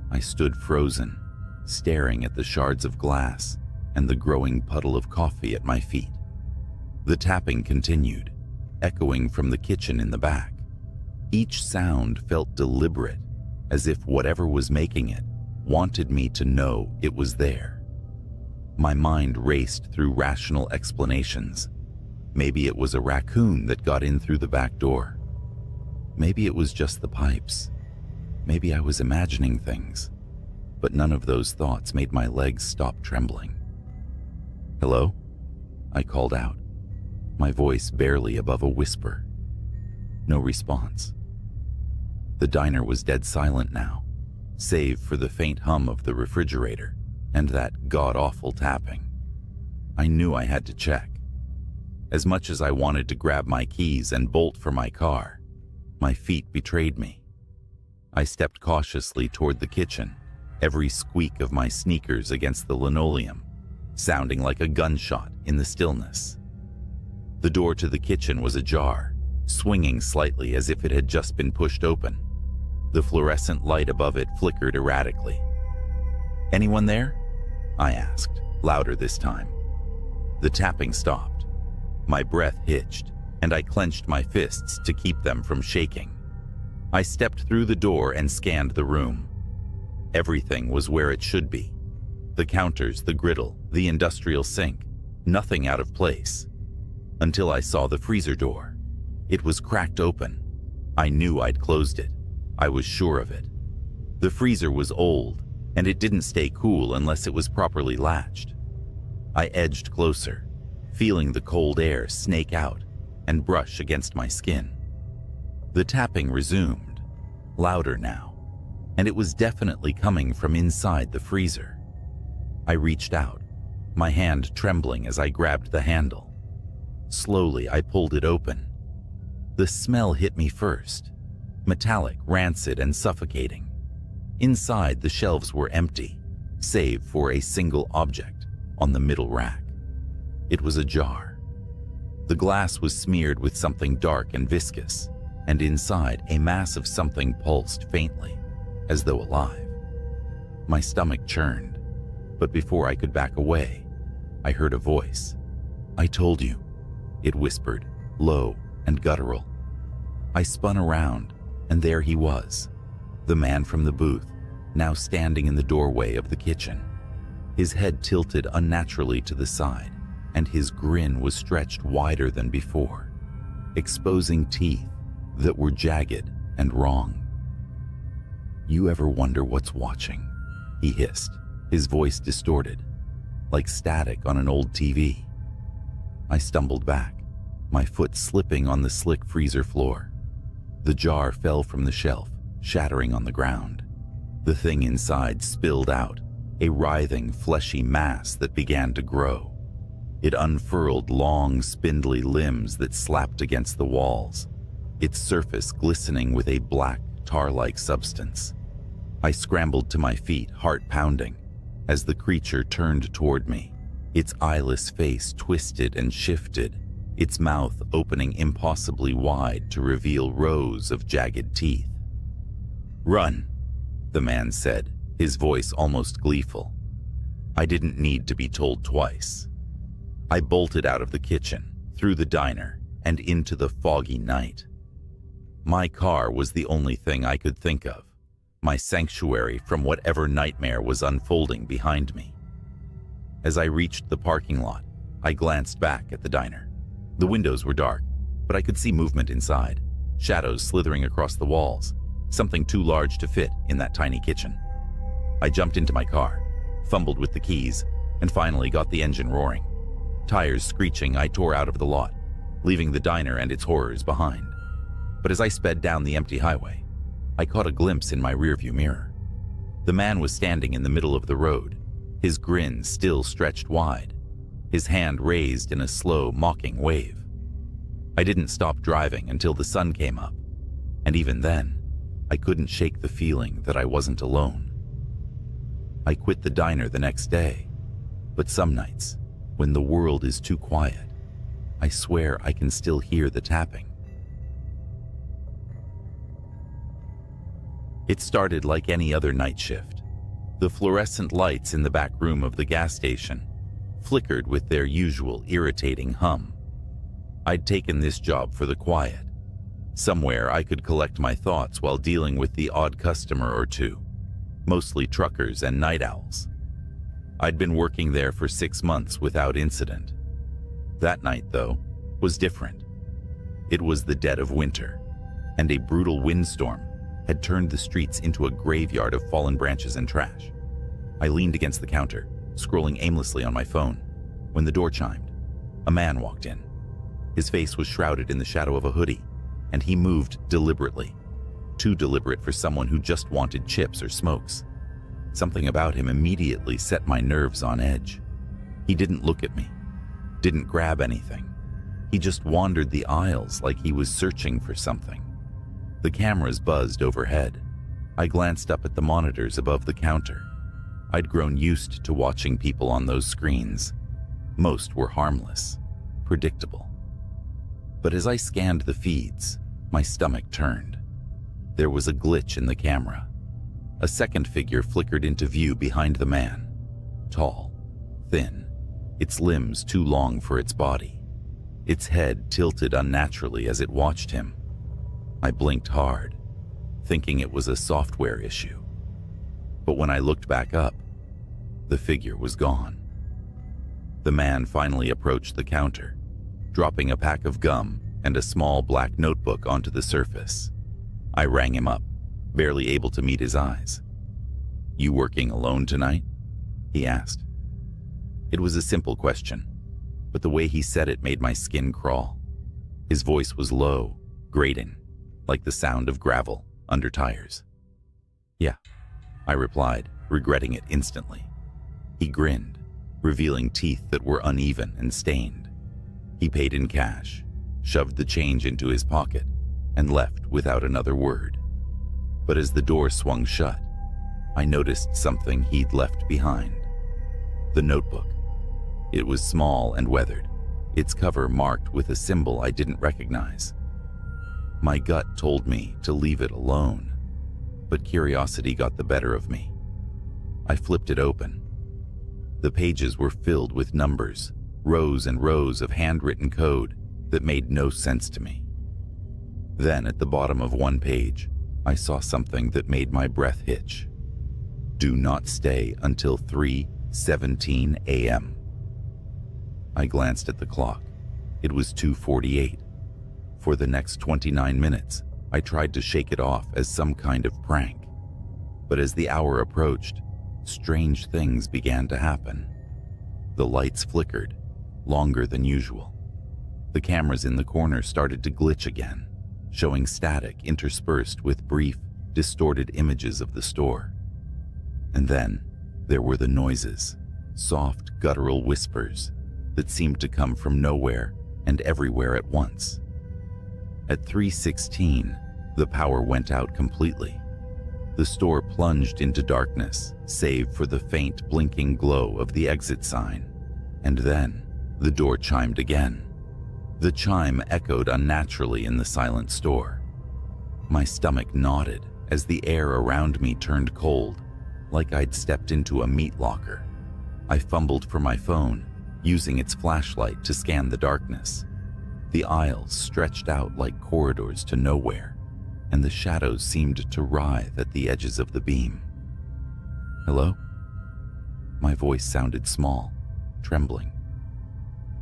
I stood frozen, staring at the shards of glass and the growing puddle of coffee at my feet. The tapping continued, echoing from the kitchen in the back. Each sound felt deliberate, as if whatever was making it wanted me to know it was there. My mind raced through rational explanations. Maybe it was a raccoon that got in through the back door. Maybe it was just the pipes. Maybe I was imagining things. But none of those thoughts made my legs stop trembling. "Hello?" I called out, my voice barely above a whisper. No response. The diner was dead silent now, save for the faint hum of the refrigerator and that god-awful tapping. I knew I had to check. As much as I wanted to grab my keys and bolt for my car, my feet betrayed me. I stepped cautiously toward the kitchen, every squeak of my sneakers against the linoleum, sounding like a gunshot in the stillness. The door to the kitchen was ajar, swinging slightly as if it had just been pushed open. The fluorescent light above it flickered erratically. "Anyone there?" I asked, louder this time. The tapping stopped. My breath hitched, and I clenched my fists to keep them from shaking. I stepped through the door and scanned the room. Everything was where it should be. The counters, the griddle, the industrial sink, nothing out of place. Until I saw the freezer door. It was cracked open. I knew I'd closed it. I was sure of it. The freezer was old, and it didn't stay cool unless it was properly latched. I edged closer, feeling the cold air snake out and brush against my skin. The tapping resumed, louder now, and it was definitely coming from inside the freezer. I reached out, my hand trembling as I grabbed the handle. Slowly, I pulled it open. The smell hit me first, metallic, rancid, and suffocating. Inside, the shelves were empty, save for a single object on the middle rack. It was a jar. The glass was smeared with something dark and viscous, and inside a mass of something pulsed faintly, as though alive. My stomach churned, but before I could back away, I heard a voice. "I told you," it whispered, low and guttural. I spun around, and there he was, the man from the booth, now standing in the doorway of the kitchen. His head tilted unnaturally to the side, and his grin was stretched wider than before, exposing teeth that were jagged and wrong. "You ever wonder what's watching?" he hissed, his voice distorted, like static on an old TV. I stumbled back, my foot slipping on the slick freezer floor. The jar fell from the shelf, shattering on the ground. The thing inside spilled out, a writhing, fleshy mass that began to grow. It unfurled long, spindly limbs that slapped against the walls, its surface glistening with a black, tar-like substance. I scrambled to my feet, heart pounding, as the creature turned toward me, its eyeless face twisted and shifted, its mouth opening impossibly wide to reveal rows of jagged teeth. "Run," the man said, his voice almost gleeful. I didn't need to be told twice. I bolted out of the kitchen, through the diner, and into the foggy night. My car was the only thing I could think of, my sanctuary from whatever nightmare was unfolding behind me. As I reached the parking lot, I glanced back at the diner. The windows were dark, but I could see movement inside, shadows slithering across the walls, something too large to fit in that tiny kitchen. I jumped into my car, fumbled with the keys, and finally got the engine roaring. Tires screeching, I tore out of the lot, leaving the diner and its horrors behind. But as I sped down the empty highway, I caught a glimpse in my rearview mirror. The man was standing in the middle of the road, his grin still stretched wide, his hand raised in a slow, mocking wave. I didn't stop driving until the sun came up, and even then, I couldn't shake the feeling that I wasn't alone. I quit the diner the next day, but some nights, when the world is too quiet, I swear I can still hear the tapping. It started like any other night shift. The fluorescent lights in the back room of the gas station flickered with their usual irritating hum. I'd taken this job for the quiet. Somewhere I could collect my thoughts while dealing with the odd customer or two, mostly truckers and night owls. I'd been working there for 6 months without incident. That night, though, was different. It was the dead of winter, and a brutal windstorm had turned the streets into a graveyard of fallen branches and trash. I leaned against the counter, scrolling aimlessly on my phone, when the door chimed. A man walked in. His face was shrouded in the shadow of a hoodie, and he moved deliberately. too deliberate for someone who just wanted chips or smokes. Something about him immediately set my nerves on edge. He didn't look at me, didn't grab anything. He just wandered the aisles like he was searching for something. The cameras buzzed overhead. I glanced up at the monitors above the counter. I'd grown used to watching people on those screens. Most were harmless, predictable. But as I scanned the feeds, my stomach turned. There was a glitch in the camera. A second figure flickered into view behind the man. Tall, thin, its limbs too long for its body. Its head tilted unnaturally as it watched him. I blinked hard, thinking it was a software issue. But when I looked back up, the figure was gone. The man finally approached the counter, dropping a pack of gum and a small black notebook onto the surface. I rang him up, barely able to meet his eyes. "You working alone tonight?" he asked. It was a simple question, but the way he said it made my skin crawl. His voice was low, grating, like the sound of gravel under tires. "Yeah," I replied, regretting it instantly. He grinned, revealing teeth that were uneven and stained. He paid in cash, shoved the change into his pocket, and left without another word. But as the door swung shut, I noticed something he'd left behind. The notebook. It was small and weathered, its cover marked with a symbol I didn't recognize. My gut told me to leave it alone, but curiosity got the better of me. I flipped it open. The pages were filled with numbers, rows and rows of handwritten code that made no sense to me. Then at the bottom of one page, I saw something that made my breath hitch. "Do not stay until 3:17 a.m. I glanced at the clock. It was 2:48. For the next 29 minutes, I tried to shake it off as some kind of prank. But as the hour approached, strange things began to happen. The lights flickered, longer than usual. The cameras in the corner started to glitch again, showing static interspersed with brief, distorted images of the store. And then there were the noises, soft, guttural whispers that seemed to come from nowhere and everywhere at once. At 3:16, the power went out completely. The store plunged into darkness, save for the faint blinking glow of the exit sign. And then the door chimed again. The chime echoed unnaturally in the silent store. My stomach knotted as the air around me turned cold, like I'd stepped into a meat locker. I fumbled for my phone, using its flashlight to scan the darkness. The aisles stretched out like corridors to nowhere, and the shadows seemed to writhe at the edges of the beam. "Hello?" My voice sounded small, trembling.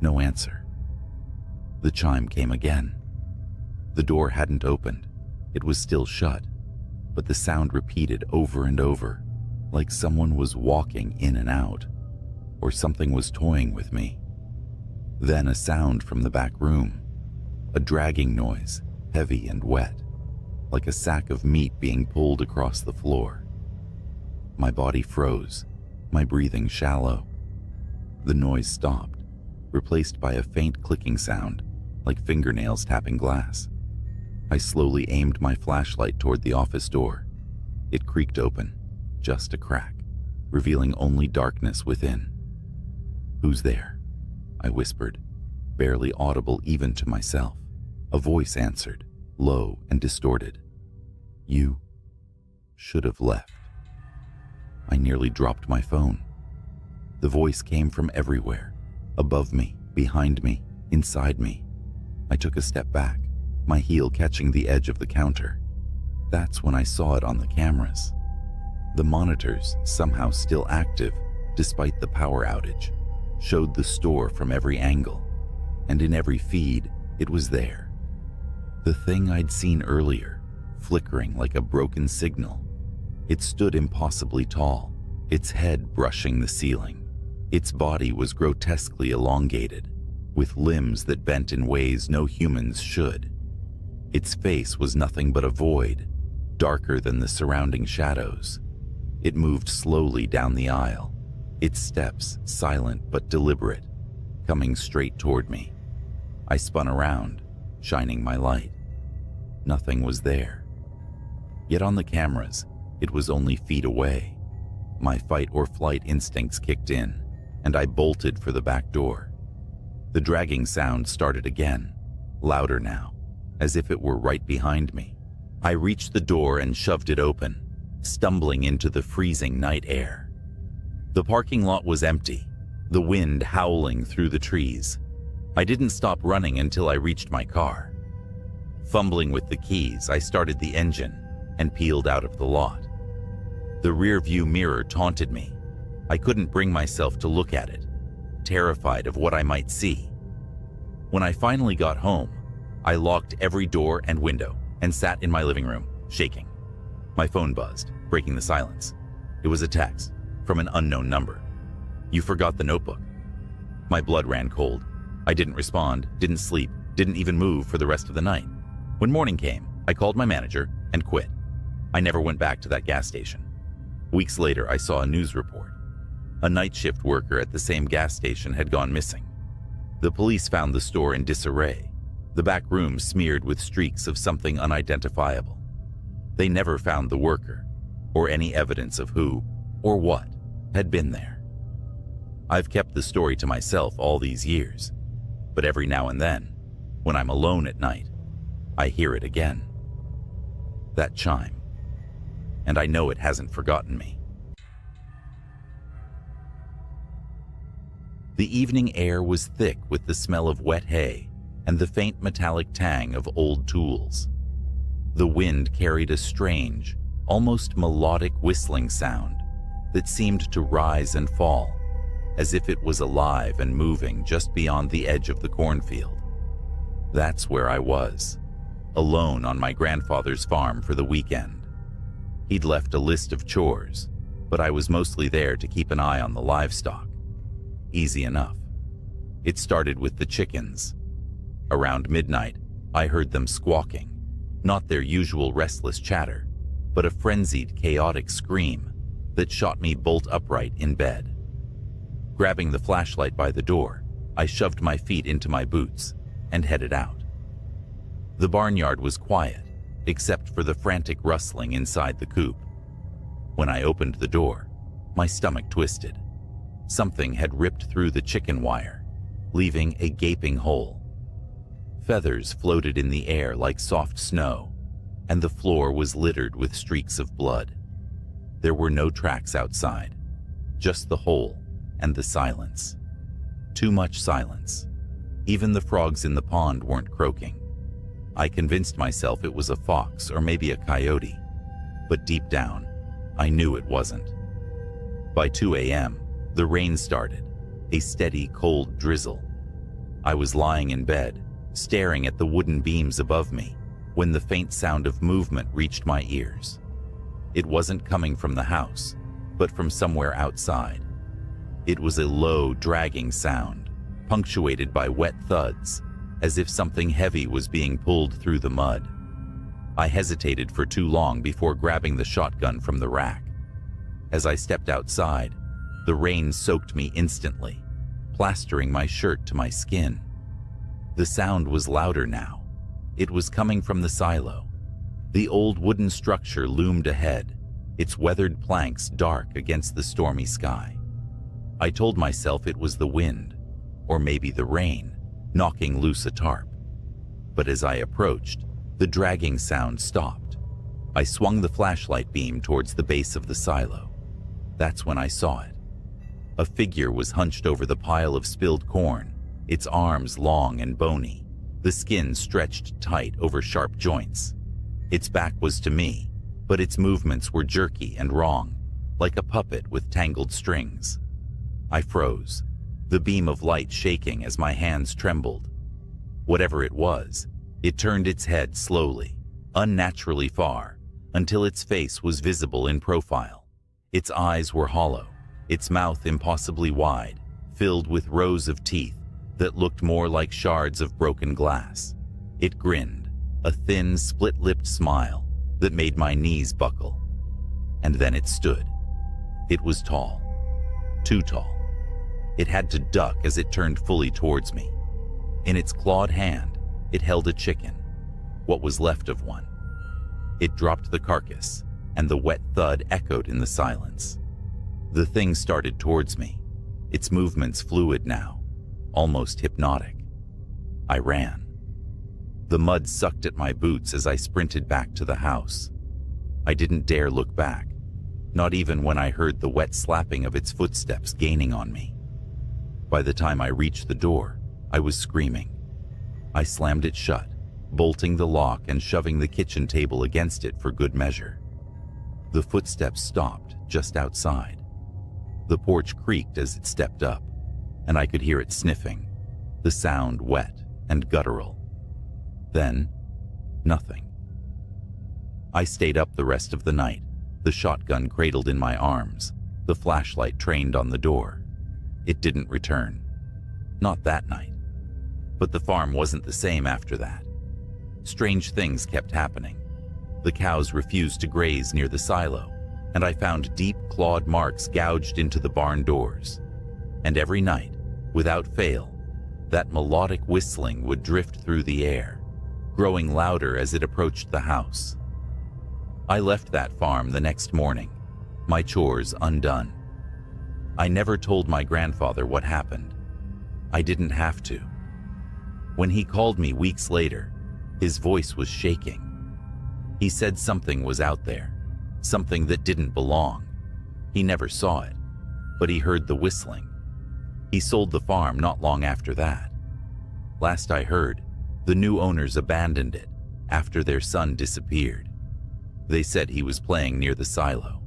No answer. The chime came again. The door hadn't opened. It was still shut, but the sound repeated over and over, like someone was walking in and out, or something was toying with me. Then a sound from the back room, a dragging noise, heavy and wet, like a sack of meat being pulled across the floor. My body froze, my breathing shallow. The noise stopped, replaced by a faint clicking sound, like fingernails tapping glass. I slowly aimed my flashlight toward the office door. It creaked open, just a crack, revealing only darkness within. "Who's there?" I whispered, barely audible even to myself. A voice answered, low and distorted. "You should have left." I nearly dropped my phone. The voice came from everywhere, above me, behind me, inside me. I took a step back, my heel catching the edge of the counter. That's when I saw it on the cameras. The monitors, somehow still active despite the power outage, showed the store from every angle, and in every feed, it was there. The thing I'd seen earlier, flickering like a broken signal. It stood impossibly tall, its head brushing the ceiling. Its body was grotesquely elongated, with limbs that bent in ways no humans should. Its face was nothing but a void, darker than the surrounding shadows. It moved slowly down the aisle, its steps silent but deliberate, coming straight toward me. I spun around, shining my light. Nothing was there. Yet on the cameras, it was only feet away. My fight or flight instincts kicked in, and I bolted for the back door. The dragging sound started again, louder now, as if it were right behind me. I reached the door and shoved it open, stumbling into the freezing night air. The parking lot was empty, the wind howling through the trees. I didn't stop running until I reached my car. Fumbling with the keys, I started the engine and peeled out of the lot. The rear-view mirror taunted me. I couldn't bring myself to look at it, terrified of what I might see. When I finally got home, I locked every door and window and sat in my living room, shaking. My phone buzzed, breaking the silence. It was a text from an unknown number. "You forgot the notebook." My blood ran cold. I didn't respond, didn't sleep, didn't even move for the rest of the night. When morning came, I called my manager and quit. I never went back to that gas station. Weeks later, I saw a news report. A night shift worker at the same gas station had gone missing. The police found the store in disarray, the back room smeared with streaks of something unidentifiable. They never found the worker, or any evidence of who or what had been there. I've kept the story to myself all these years, but every now and then, when I'm alone at night, I hear it again. That chime. And I know it hasn't forgotten me. The evening air was thick with the smell of wet hay and the faint metallic tang of old tools. The wind carried a strange, almost melodic whistling sound that seemed to rise and fall, as if it was alive and moving just beyond the edge of the cornfield. That's where I was, alone on my grandfather's farm for the weekend. He'd left a list of chores, but I was mostly there to keep an eye on the livestock. Easy enough. It started with the chickens. Around midnight, I heard them squawking, not their usual restless chatter, but a frenzied, chaotic scream that shot me bolt upright in bed. Grabbing the flashlight by the door, I shoved my feet into my boots and headed out. The barnyard was quiet, except for the frantic rustling inside the coop. When I opened the door, my stomach twisted. Something had ripped through the chicken wire, leaving a gaping hole. Feathers floated in the air like soft snow, and the floor was littered with streaks of blood. There were no tracks outside, just the hole and the silence. Too much silence. Even the frogs in the pond weren't croaking. I convinced myself it was a fox or maybe a coyote, but deep down, I knew it wasn't. By 2 a.m., the rain started, a steady, cold drizzle. I was lying in bed, staring at the wooden beams above me, when the faint sound of movement reached my ears. It wasn't coming from the house, but from somewhere outside. It was a low, dragging sound, punctuated by wet thuds, as if something heavy was being pulled through the mud. I hesitated for too long before grabbing the shotgun from the rack. As I stepped outside, the rain soaked me instantly, plastering my shirt to my skin. The sound was louder now. It was coming from the silo. The old wooden structure loomed ahead, its weathered planks dark against the stormy sky. I told myself it was the wind, or maybe the rain, knocking loose a tarp. But as I approached, the dragging sound stopped. I swung the flashlight beam towards the base of the silo. That's when I saw it. A figure was hunched over the pile of spilled corn, its arms long and bony, the skin stretched tight over sharp joints. Its back was to me, but its movements were jerky and wrong, like a puppet with tangled strings. I froze, the beam of light shaking as my hands trembled. Whatever it was, it turned its head slowly, unnaturally far, until its face was visible in profile. Its eyes were hollow, its mouth impossibly wide, filled with rows of teeth that looked more like shards of broken glass. It grinned, a thin, split-lipped smile, that made my knees buckle. And then it stood. It was tall. Too tall. It had to duck as it turned fully towards me. In its clawed hand, it held a chicken, what was left of one. It dropped the carcass, and the wet thud echoed in the silence. The thing started towards me, its movements fluid now, almost hypnotic. I ran. The mud sucked at my boots as I sprinted back to the house. I didn't dare look back, not even when I heard the wet slapping of its footsteps gaining on me. By the time I reached the door, I was screaming. I slammed it shut, bolting the lock and shoving the kitchen table against it for good measure. The footsteps stopped just outside. The porch creaked as it stepped up, and I could hear it sniffing, the sound wet and guttural. Then, nothing. I stayed up the rest of the night, the shotgun cradled in my arms, the flashlight trained on the door. It didn't return. Not that night. But the farm wasn't the same after that. Strange things kept happening. The cows refused to graze near the silo, and I found deep clawed marks gouged into the barn doors. And every night, without fail, that melodic whistling would drift through the air, growing louder as it approached the house. I left that farm the next morning, my chores undone. I never told my grandfather what happened. I didn't have to. When he called me weeks later, his voice was shaking. He said something was out there, something that didn't belong. He never saw it, but he heard the whistling. He sold the farm not long after that. Last I heard, the new owners abandoned it after their son disappeared. They said he was playing near the silo.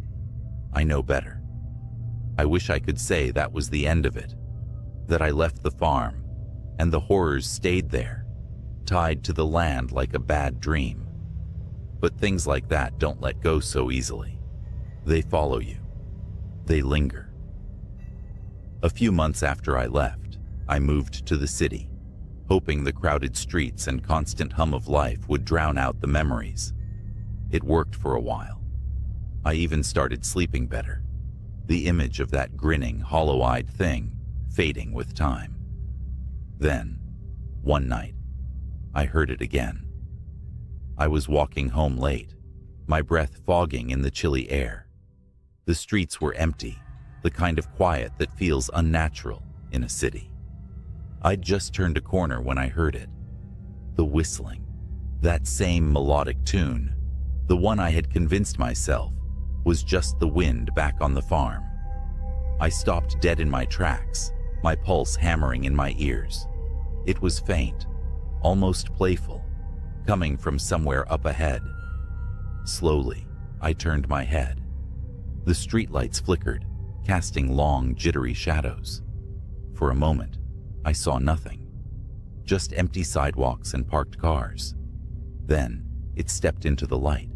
I know better. I wish I could say that was the end of it, that I left the farm and the horrors stayed there, tied to the land like a bad dream. But things like that don't let go so easily. They follow you. They linger. A few months after I left, I moved to the city, hoping the crowded streets and constant hum of life would drown out the memories. It worked for a while. I even started sleeping better, the image of that grinning, hollow-eyed thing fading with time. Then, one night, I heard it again. I was walking home late, my breath fogging in the chilly air. The streets were empty, the kind of quiet that feels unnatural in a city. I'd just turned a corner when I heard it. The whistling, that same melodic tune, the one I had convinced myself was just the wind back on the farm. I stopped dead in my tracks, my pulse hammering in my ears. It was faint, almost playful, coming from somewhere up ahead. Slowly, I turned my head. The streetlights flickered, casting long, jittery shadows. For a moment, I saw nothing, just empty sidewalks and parked cars. Then, it stepped into the light.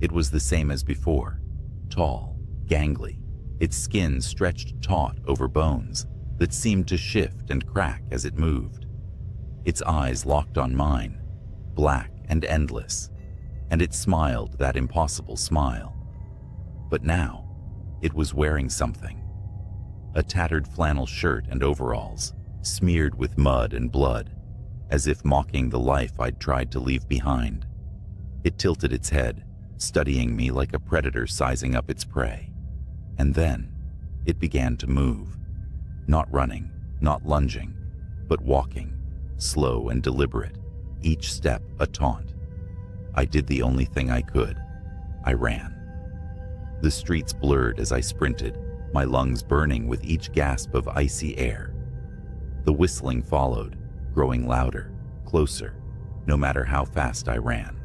It was the same as before, tall, gangly, its skin stretched taut over bones that seemed to shift and crack as it moved. Its eyes locked on mine, black and endless, and it smiled that impossible smile. But now, it was wearing something. A tattered flannel shirt and overalls, smeared with mud and blood, as if mocking the life I'd tried to leave behind. It tilted its head, studying me like a predator sizing up its prey. And then, it began to move. Not running, not lunging, but walking, slow and deliberate, each step a taunt. I did the only thing I could. I ran. The streets blurred as I sprinted, my lungs burning with each gasp of icy air. The whistling followed, growing louder, closer, no matter how fast I ran.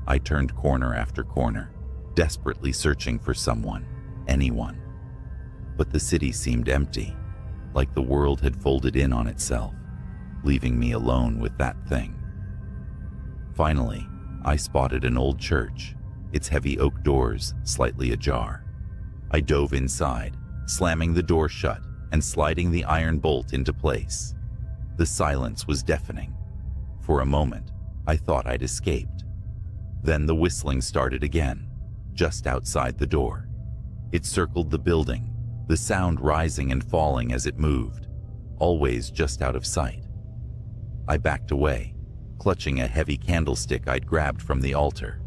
I turned corner after corner, desperately searching for someone, anyone. But the city seemed empty, like the world had folded in on itself, leaving me alone with that thing. Finally, I spotted an old church, its heavy oak doors slightly ajar. I dove inside, slamming the door shut and sliding the iron bolt into place. The silence was deafening. For a moment, I thought I'd escaped. Then the whistling started again, just outside the door. It circled the building, the sound rising and falling as it moved, always just out of sight. I backed away, clutching a heavy candlestick I'd grabbed from the altar.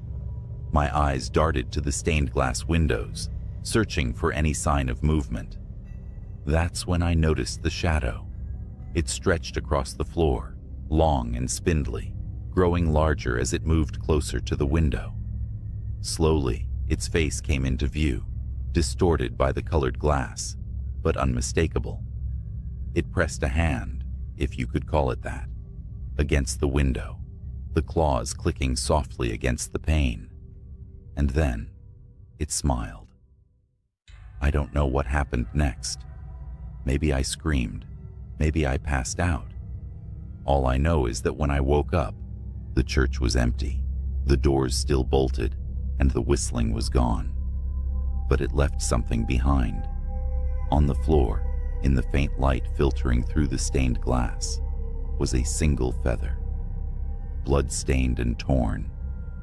My eyes darted to the stained glass windows, searching for any sign of movement. That's when I noticed the shadow. It stretched across the floor, long and spindly, growing larger as it moved closer to the window. Slowly, its face came into view, distorted by the colored glass, but unmistakable. It pressed a hand, if you could call it that, against the window, the claws clicking softly against the pane. And then, it smiled. I don't know what happened next. Maybe I screamed. Maybe I passed out. All I know is that when I woke up, the church was empty, the doors still bolted, and the whistling was gone. But it left something behind. On the floor, in the faint light filtering through the stained glass, was a single feather. Blood-stained and torn,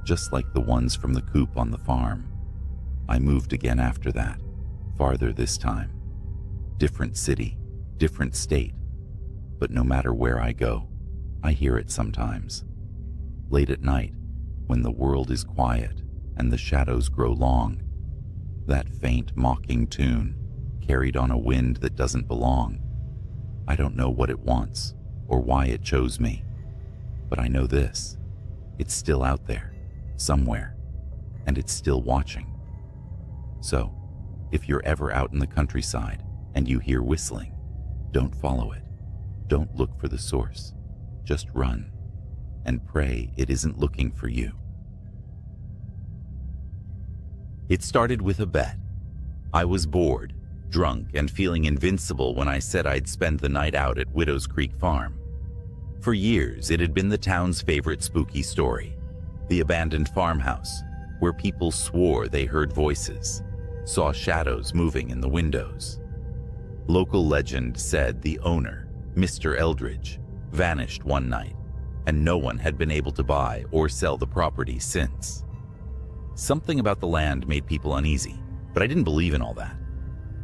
just like the ones from the coop on the farm. I moved again after that, farther this time. Different city, different state. But no matter where I go, I hear it sometimes. Late at night, when the world is quiet and the shadows grow long, that faint, mocking tune, carried on a wind that doesn't belong. I don't know what it wants or why it chose me, but I know this: it's still out there, somewhere, and it's still watching. So, if you're ever out in the countryside and you hear whistling, don't follow it. Don't look for the source. Just run and pray it isn't looking for you. It started with a bet. I was bored, drunk, and feeling invincible when I said I'd spend the night out at Widow's Creek Farm. For years, it had been the town's favorite spooky story, the abandoned farmhouse, where people swore they heard voices, saw shadows moving in the windows. Local legend said the owner, Mr. Eldridge, vanished one night, and no one had been able to buy or sell the property since. Something about the land made people uneasy, but I didn't believe in all that.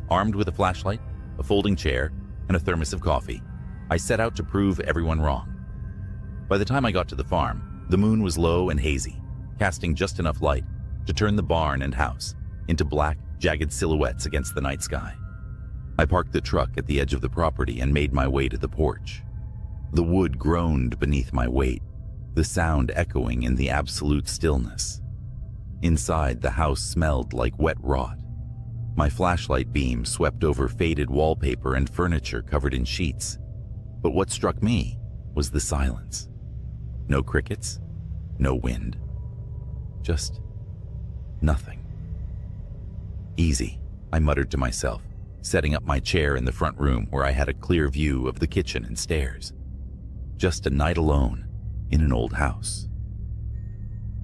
Armed with a flashlight, a folding chair, and a thermos of coffee, I set out to prove everyone wrong. By the time I got to the farm, the moon was low and hazy, casting just enough light to turn the barn and house into black, jagged silhouettes against the night sky. I parked the truck at the edge of the property and made my way to the porch. The wood groaned beneath my weight, the sound echoing in the absolute stillness. Inside, the house smelled like wet rot. My flashlight beam swept over faded wallpaper and furniture covered in sheets. But what struck me was the silence. No crickets, no wind, just nothing. Easy, I muttered to myself, setting up my chair in the front room where I had a clear view of the kitchen and stairs. Just a night alone in an old house.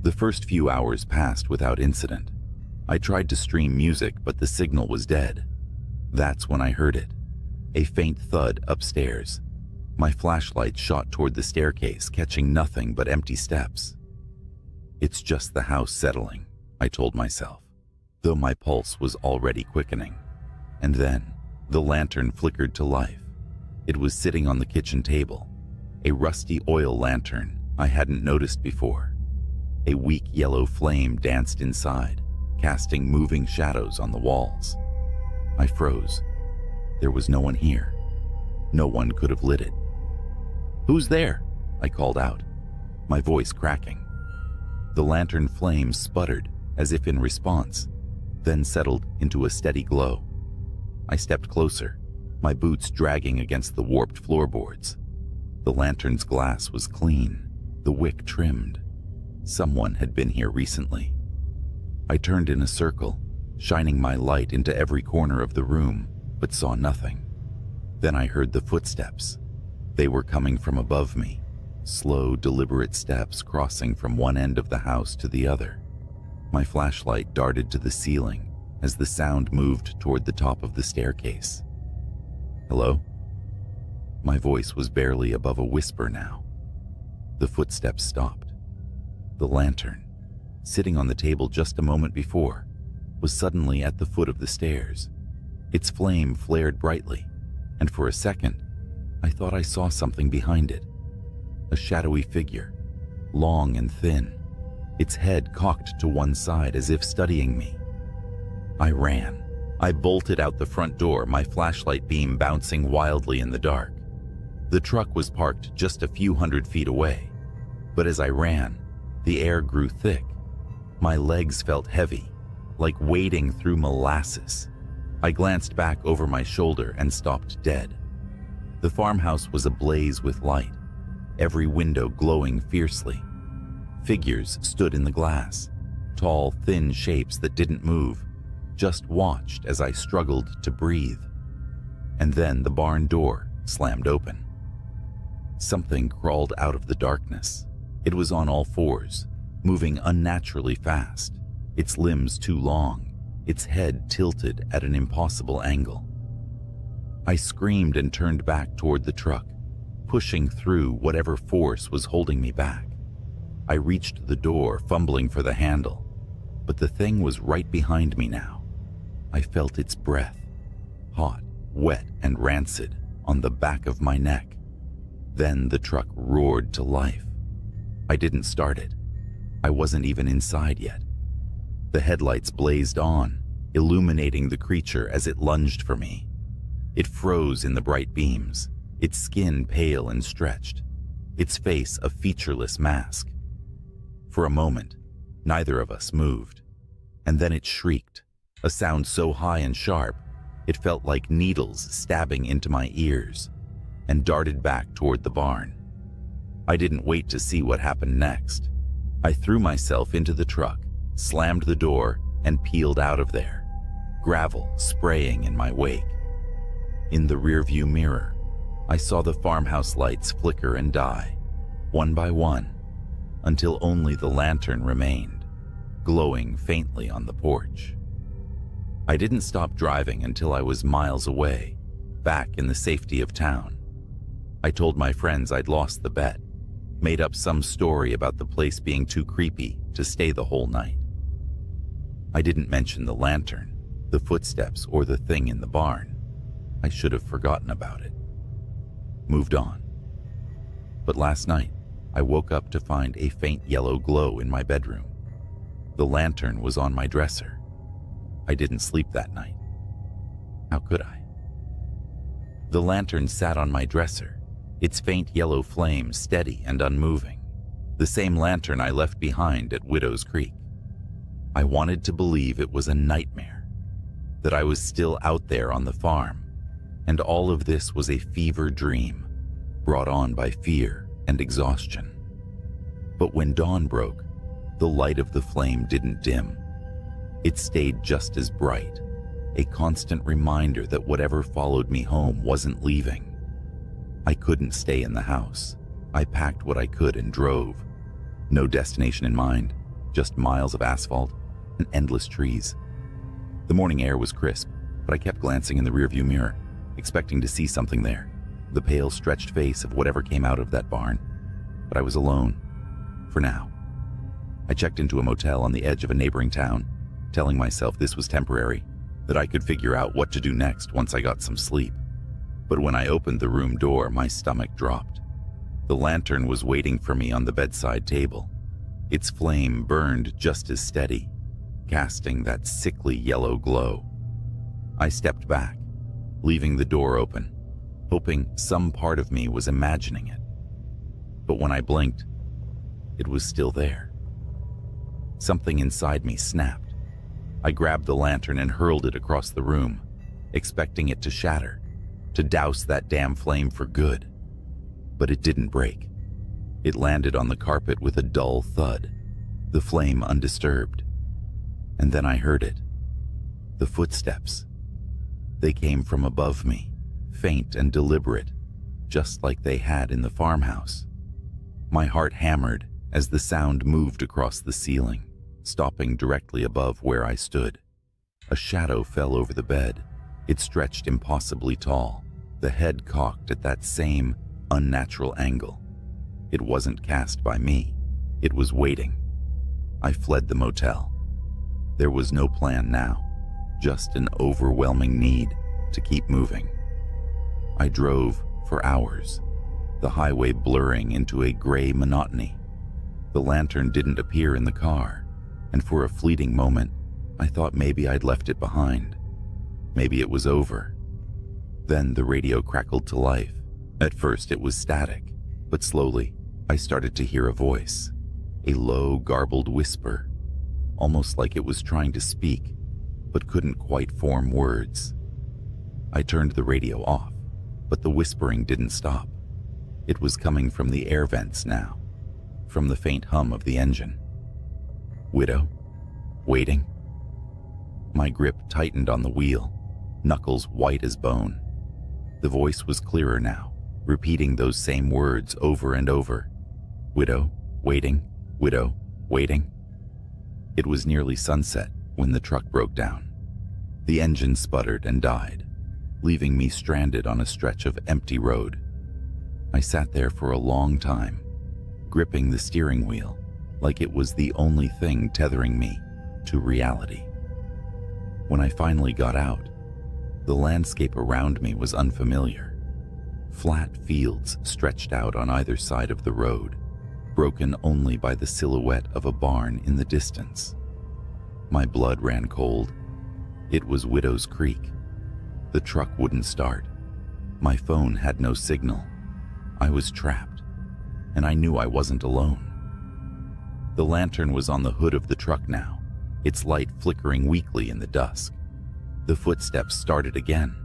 The first few hours passed without incident. I tried to stream music, but the signal was dead. That's when I heard it, a faint thud upstairs. My flashlight shot toward the staircase, catching nothing but empty steps. It's just the house settling, I told myself, though my pulse was already quickening. And then, the lantern flickered to life. It was sitting on the kitchen table, a rusty oil lantern I hadn't noticed before. A weak yellow flame danced inside, casting moving shadows on the walls. I froze. There was no one here. No one could have lit it. "Who's there?" I called out, my voice cracking. The lantern flame sputtered as if in response, then settled into a steady glow. I stepped closer, my boots dragging against the warped floorboards. The lantern's glass was clean, the wick trimmed. Someone had been here recently. I turned in a circle, shining my light into every corner of the room, but saw nothing. Then I heard the footsteps. They were coming from above me, slow, deliberate steps crossing from one end of the house to the other. My flashlight darted to the ceiling as the sound moved toward the top of the staircase. "Hello?" My voice was barely above a whisper now. The footsteps stopped. The lantern, sitting on the table just a moment before, was suddenly at the foot of the stairs. Its flame flared brightly, and for a second, I thought I saw something behind it. A shadowy figure, long and thin, its head cocked to one side as if studying me. I ran. I bolted out the front door, my flashlight beam bouncing wildly in the dark. The truck was parked just a few hundred feet away, but as I ran, the air grew thick. My legs felt heavy, like wading through molasses. I glanced back over my shoulder and stopped dead. The farmhouse was ablaze with light, every window glowing fiercely. Figures stood in the glass, tall, thin shapes that didn't move, just watched as I struggled to breathe. And then the barn door slammed open. Something crawled out of the darkness. It was on all fours, moving unnaturally fast, its limbs too long, its head tilted at an impossible angle. I screamed and turned back toward the truck, pushing through whatever force was holding me back. I reached the door, fumbling for the handle, but the thing was right behind me now. I felt its breath, hot, wet, and rancid, on the back of my neck. Then the truck roared to life. I didn't start it. I wasn't even inside yet. The headlights blazed on, illuminating the creature as it lunged for me. It froze in the bright beams, its skin pale and stretched, its face a featureless mask. For a moment, neither of us moved, and then it shrieked, a sound so high and sharp, it felt like needles stabbing into my ears, and darted back toward the barn. I didn't wait to see what happened next. I threw myself into the truck, slammed the door, and peeled out of there, gravel spraying in my wake. In the rearview mirror, I saw the farmhouse lights flicker and die, one by one, until only the lantern remained, glowing faintly on the porch. I didn't stop driving until I was miles away, back in the safety of town. I told my friends I'd lost the bet, made up some story about the place being too creepy to stay the whole night. I didn't mention the lantern, the footsteps, or the thing in the barn. I should have forgotten about it. Moved on. But last night, I woke up to find a faint yellow glow in my bedroom. The lantern was on my dresser. I didn't sleep that night. How could I? The lantern sat on my dresser, its faint yellow flame steady and unmoving, the same lantern I left behind at Widow's Creek. I wanted to believe it was a nightmare, that I was still out there on the farm, and all of this was a fever dream, brought on by fear and exhaustion. But when dawn broke, the light of the flame didn't dim. It stayed just as bright, a constant reminder that whatever followed me home wasn't leaving. I couldn't stay in the house. I packed what I could and drove. No destination in mind, just miles of asphalt and endless trees. The morning air was crisp, but I kept glancing in the rearview mirror, expecting to see something there, the pale, stretched face of whatever came out of that barn. But I was alone, for now. I checked into a motel on the edge of a neighboring town, telling myself this was temporary, that I could figure out what to do next once I got some sleep. But when I opened the room door, my stomach dropped. The lantern was waiting for me on the bedside table. Its flame burned just as steady, casting that sickly yellow glow. I stepped back, leaving the door open, hoping some part of me was imagining it. But when I blinked, it was still there. Something inside me snapped. I grabbed the lantern and hurled it across the room, expecting it to shatter, to douse that damn flame for good. But it didn't break. It landed on the carpet with a dull thud, the flame undisturbed. And then I heard it. The footsteps. They came from above me, faint and deliberate, just like they had in the farmhouse. My heart hammered as the sound moved across the ceiling, stopping directly above where I stood. A shadow fell over the bed. It stretched impossibly tall, the head cocked at that same unnatural angle. It wasn't cast by me. It was waiting. I fled the motel. There was no plan now, just an overwhelming need to keep moving. I drove for hours, the highway blurring into a gray monotony. The lantern didn't appear in the car, and for a fleeting moment, I thought maybe I'd left it behind. Maybe it was over. Then the radio crackled to life. At first it was static, but slowly I started to hear a voice, a low, garbled whisper, almost like it was trying to speak, but couldn't quite form words. I turned the radio off, but the whispering didn't stop. It was coming from the air vents now, from the faint hum of the engine. Widow? Waiting? My grip tightened on the wheel, knuckles white as bone. The voice was clearer now, repeating those same words over and over. Widow, waiting, widow, waiting. It was nearly sunset when the truck broke down. The engine sputtered and died, leaving me stranded on a stretch of empty road. I sat there for a long time, gripping the steering wheel like it was the only thing tethering me to reality. When I finally got out, the landscape around me was unfamiliar. Flat fields stretched out on either side of the road, broken only by the silhouette of a barn in the distance. My blood ran cold. It was Widow's Creek. The truck wouldn't start. My phone had no signal. I was trapped, and I knew I wasn't alone. The lantern was on the hood of the truck now, its light flickering weakly in the dusk. The footsteps started again.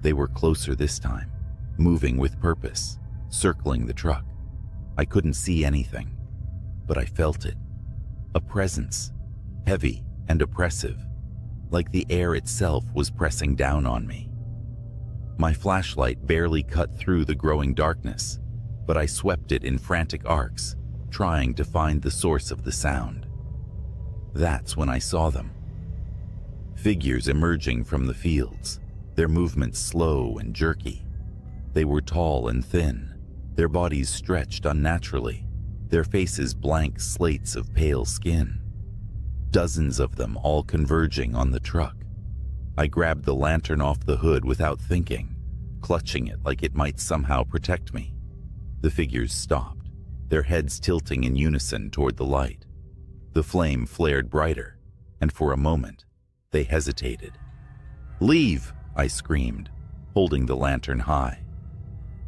They were closer this time, moving with purpose, circling the truck. I couldn't see anything, but I felt it. A presence, heavy and oppressive, like the air itself was pressing down on me. My flashlight barely cut through the growing darkness, but I swept it in frantic arcs, trying to find the source of the sound. That's when I saw them. Figures emerging from the fields, their movements slow and jerky. They were tall and thin, their bodies stretched unnaturally, their faces blank slates of pale skin. Dozens of them all converging on the truck. I grabbed the lantern off the hood without thinking, clutching it like it might somehow protect me. The figures stopped, their heads tilting in unison toward the light. The flame flared brighter, and for a moment, they hesitated. "Leave!" I screamed, holding the lantern high.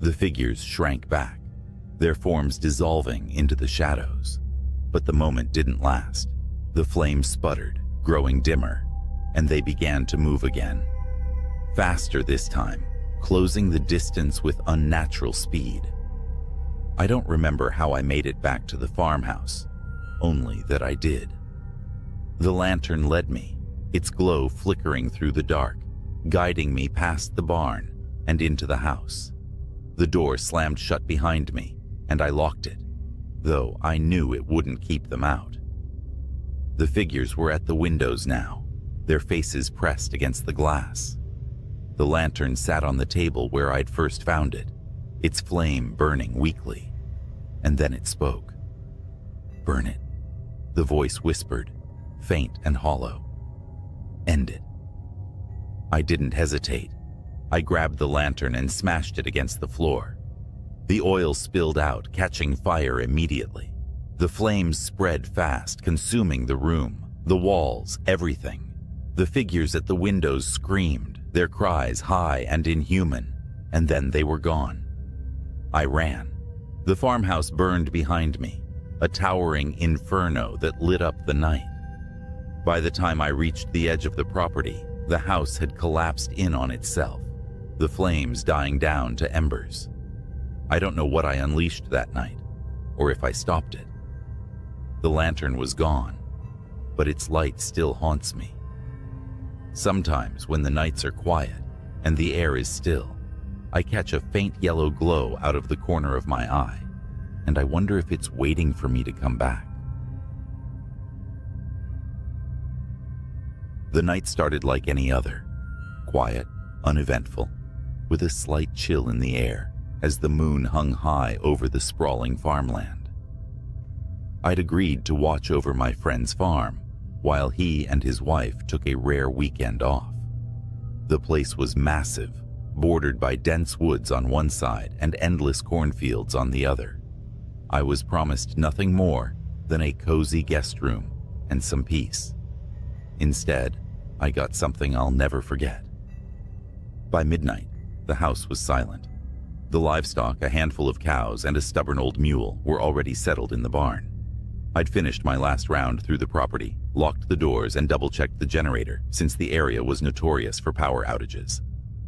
The figures shrank back, their forms dissolving into the shadows. But the moment didn't last. The flame sputtered, growing dimmer, and they began to move again. Faster this time, closing the distance with unnatural speed. I don't remember how I made it back to the farmhouse, only that I did. The lantern led me, its glow flickering through the dark, guiding me past the barn and into the house. The door slammed shut behind me, and I locked it, though I knew it wouldn't keep them out. The figures were at the windows now, their faces pressed against the glass. The lantern sat on the table where I'd first found it, its flame burning weakly. And then it spoke. "Burn it," the voice whispered, faint and hollow. "End it." I didn't hesitate. I grabbed the lantern and smashed it against the floor. The oil spilled out, catching fire immediately. The flames spread fast, consuming the room, the walls, everything. The figures at the windows screamed, their cries high and inhuman, and then they were gone. I ran. The farmhouse burned behind me, a towering inferno that lit up the night. By the time I reached the edge of the property, the house had collapsed in on itself, the flames dying down to embers. I don't know what I unleashed that night, or if I stopped it. The lantern was gone, but its light still haunts me. Sometimes when the nights are quiet and the air is still, I catch a faint yellow glow out of the corner of my eye, and I wonder if it's waiting for me to come back. The night started like any other, quiet, uneventful, with a slight chill in the air as the moon hung high over the sprawling farmland. I'd agreed to watch over my friend's farm while he and his wife took a rare weekend off. The place was massive, bordered by dense woods on one side and endless cornfields on the other. I was promised nothing more than a cozy guest room and some peace. Instead, I got something I'll never forget. By midnight, the house was silent. The livestock, a handful of cows and a stubborn old mule, were already settled in the barn. I'd finished my last round through the property, locked the doors, and double-checked the generator, since the area was notorious for power outages.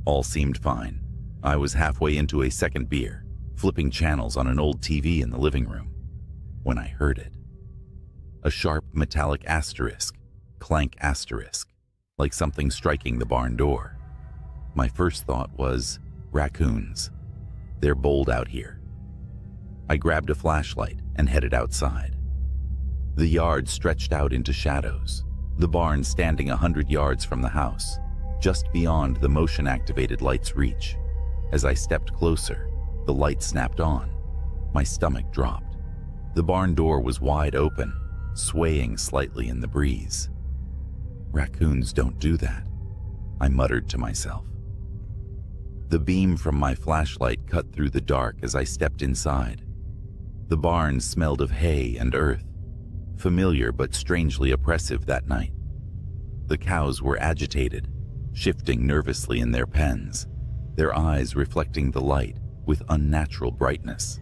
All seemed fine. I was halfway into a second beer, flipping channels on an old TV in the living room, when I heard it. A sharp metallic asterisk, clank asterisk, like something striking the barn door. My first thought was, raccoons. They're bold out here. I grabbed a flashlight and headed outside. The yard stretched out into shadows, the barn standing 100 yards from the house, just beyond the motion-activated light's reach. As I stepped closer, the light snapped on. My stomach dropped. The barn door was wide open, swaying slightly in the breeze. Raccoons don't do that, I muttered to myself. The beam from my flashlight cut through the dark as I stepped inside. The barn smelled of hay and earth, familiar but strangely oppressive that night. The cows were agitated, shifting nervously in their pens, their eyes reflecting the light with unnatural brightness.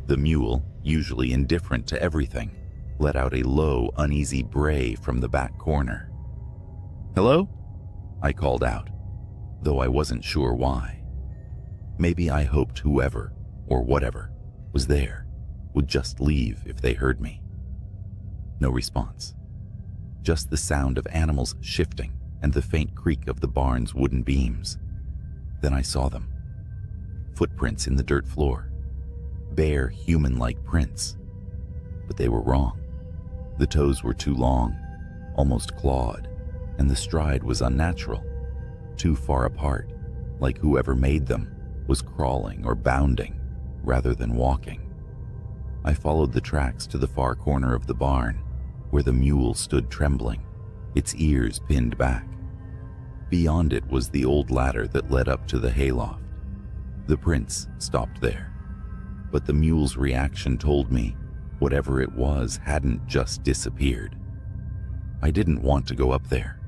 The mule, usually indifferent to everything, let out a low, uneasy bray from the back corner. "Hello?" I called out, though I wasn't sure why. Maybe I hoped whoever, or whatever, was there would just leave if they heard me. No response. Just the sound of animals shifting and the faint creak of the barn's wooden beams. Then I saw them. Footprints in the dirt floor. Bare, human-like prints. But they were wrong. The toes were too long, almost clawed, and the stride was unnatural, too far apart, like whoever made them was crawling or bounding rather than walking. I followed the tracks to the far corner of the barn, where the mule stood trembling, its ears pinned back. Beyond it was the old ladder that led up to the hayloft. The prints stopped there, but the mule's reaction told me whatever it was hadn't just disappeared. I didn't want to go up there.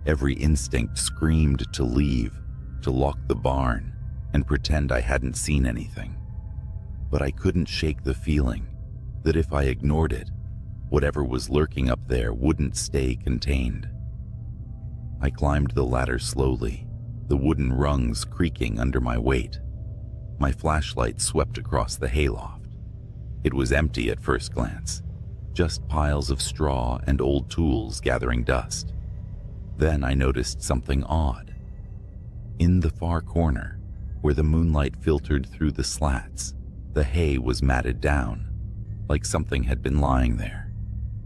Every instinct screamed to leave, to lock the barn, and pretend I hadn't seen anything. But I couldn't shake the feeling that if I ignored it, whatever was lurking up there wouldn't stay contained. I climbed the ladder slowly, the wooden rungs creaking under my weight. My flashlight swept across the hayloft. It was empty at first glance, just piles of straw and old tools gathering dust. Then I noticed something odd. In the far corner, where the moonlight filtered through the slats, the hay was matted down, like something had been lying there,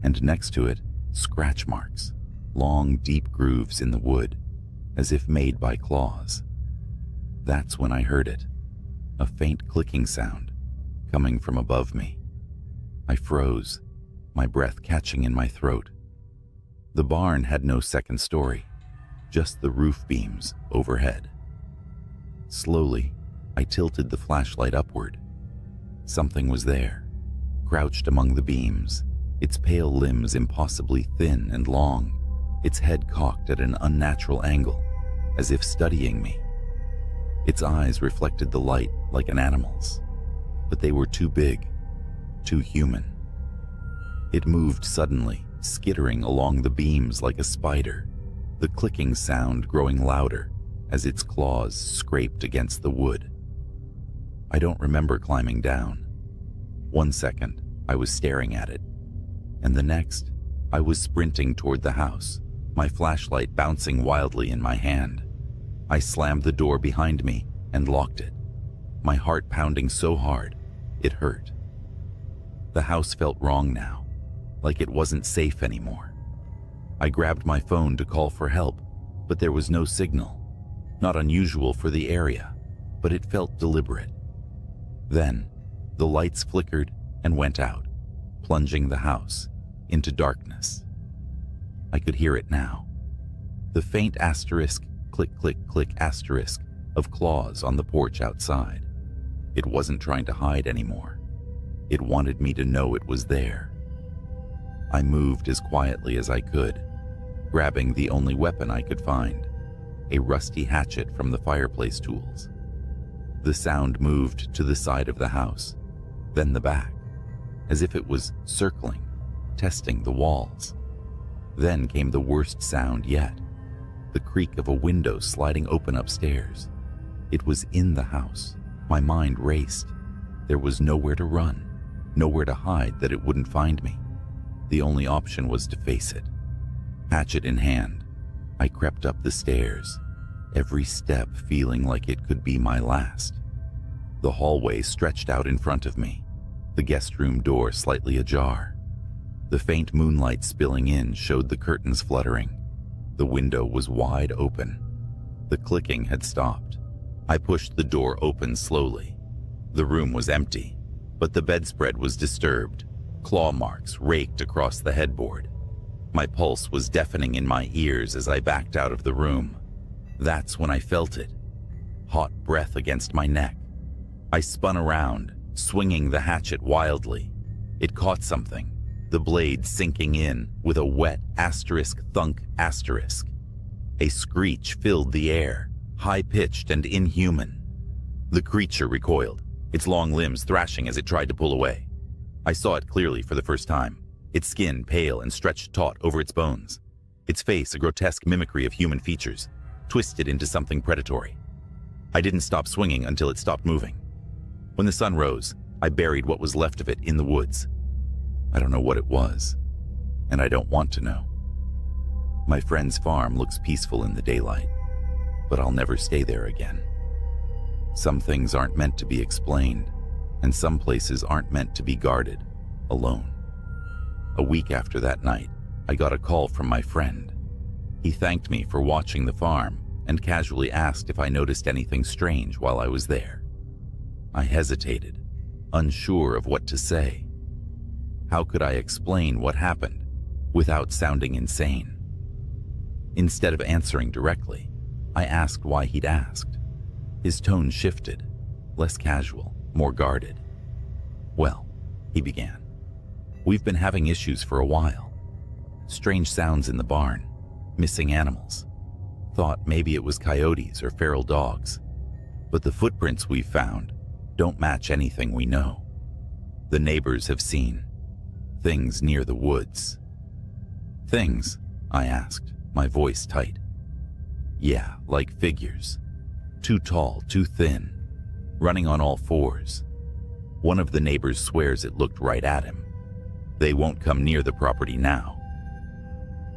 and next to it, scratch marks, long, deep grooves in the wood, as if made by claws. That's when I heard it, a faint clicking sound, coming from above me. I froze, my breath catching in my throat. The barn had no second story, just the roof beams overhead. Slowly, I tilted the flashlight upward. Something was there, crouched among the beams, its pale limbs impossibly thin and long, its head cocked at an unnatural angle, as if studying me. Its eyes reflected the light like an animal's, but they were too big, too human. It moved suddenly, skittering along the beams like a spider, the clicking sound growing louder as its claws scraped against the wood. I don't remember climbing down. 1 second, I was staring at it, and the next, I was sprinting toward the house, my flashlight bouncing wildly in my hand. I slammed the door behind me and locked it, my heart pounding so hard, it hurt. The house felt wrong now, like it wasn't safe anymore. I grabbed my phone to call for help, but there was no signal. Not unusual for the area, but it felt deliberate. Then, the lights flickered and went out, plunging the house into darkness. I could hear it now. The faint asterisk, click, click, click asterisk of claws on the porch outside. It wasn't trying to hide anymore. It wanted me to know it was there. I moved as quietly as I could, grabbing the only weapon I could find, a rusty hatchet from the fireplace tools. The sound moved to the side of the house, then the back, as if it was circling, testing the walls. Then came the worst sound yet, the creak of a window sliding open upstairs. It was in the house. My mind raced. There was nowhere to run, nowhere to hide that it wouldn't find me. The only option was to face it. Hatchet in hand, I crept up the stairs, every step feeling like it could be my last. The hallway stretched out in front of me, the guest room door slightly ajar. The faint moonlight spilling in showed the curtains fluttering. The window was wide open. The clicking had stopped. I pushed the door open slowly. The room was empty, but the bedspread was disturbed. Claw marks raked across the headboard. My pulse was deafening in my ears as I backed out of the room. That's when I felt it. Hot breath against my neck. I spun around, swinging the hatchet wildly. It caught something, the blade sinking in with a wet asterisk thunk asterisk. A screech filled the air, high-pitched and inhuman. The creature recoiled, its long limbs thrashing as it tried to pull away. I saw it clearly for the first time, its skin pale and stretched taut over its bones, its face a grotesque mimicry of human features, twisted into something predatory. I didn't stop swinging until it stopped moving. When the sun rose, I buried what was left of it in the woods. I don't know what it was, and I don't want to know. My friend's farm looks peaceful in the daylight, but I'll never stay there again. Some things aren't meant to be explained, and some places aren't meant to be guarded alone. A week after that night, I got a call from my friend. He thanked me for watching the farm and casually asked if I noticed anything strange while I was there. I hesitated, unsure of what to say. How could I explain what happened without sounding insane? Instead of answering directly, I asked why he'd asked. His tone shifted, less casual, more guarded. Well, he began, we've been having issues for a while. Strange sounds in the barn, missing animals. Thought maybe it was coyotes or feral dogs, but the footprints we've found don't match anything we know. The neighbors have seen things near the woods. Things? I asked, my voice tight. Yeah, like figures. Too tall, too thin, running on all fours. One of the neighbors swears it looked right at him. They won't come near the property now.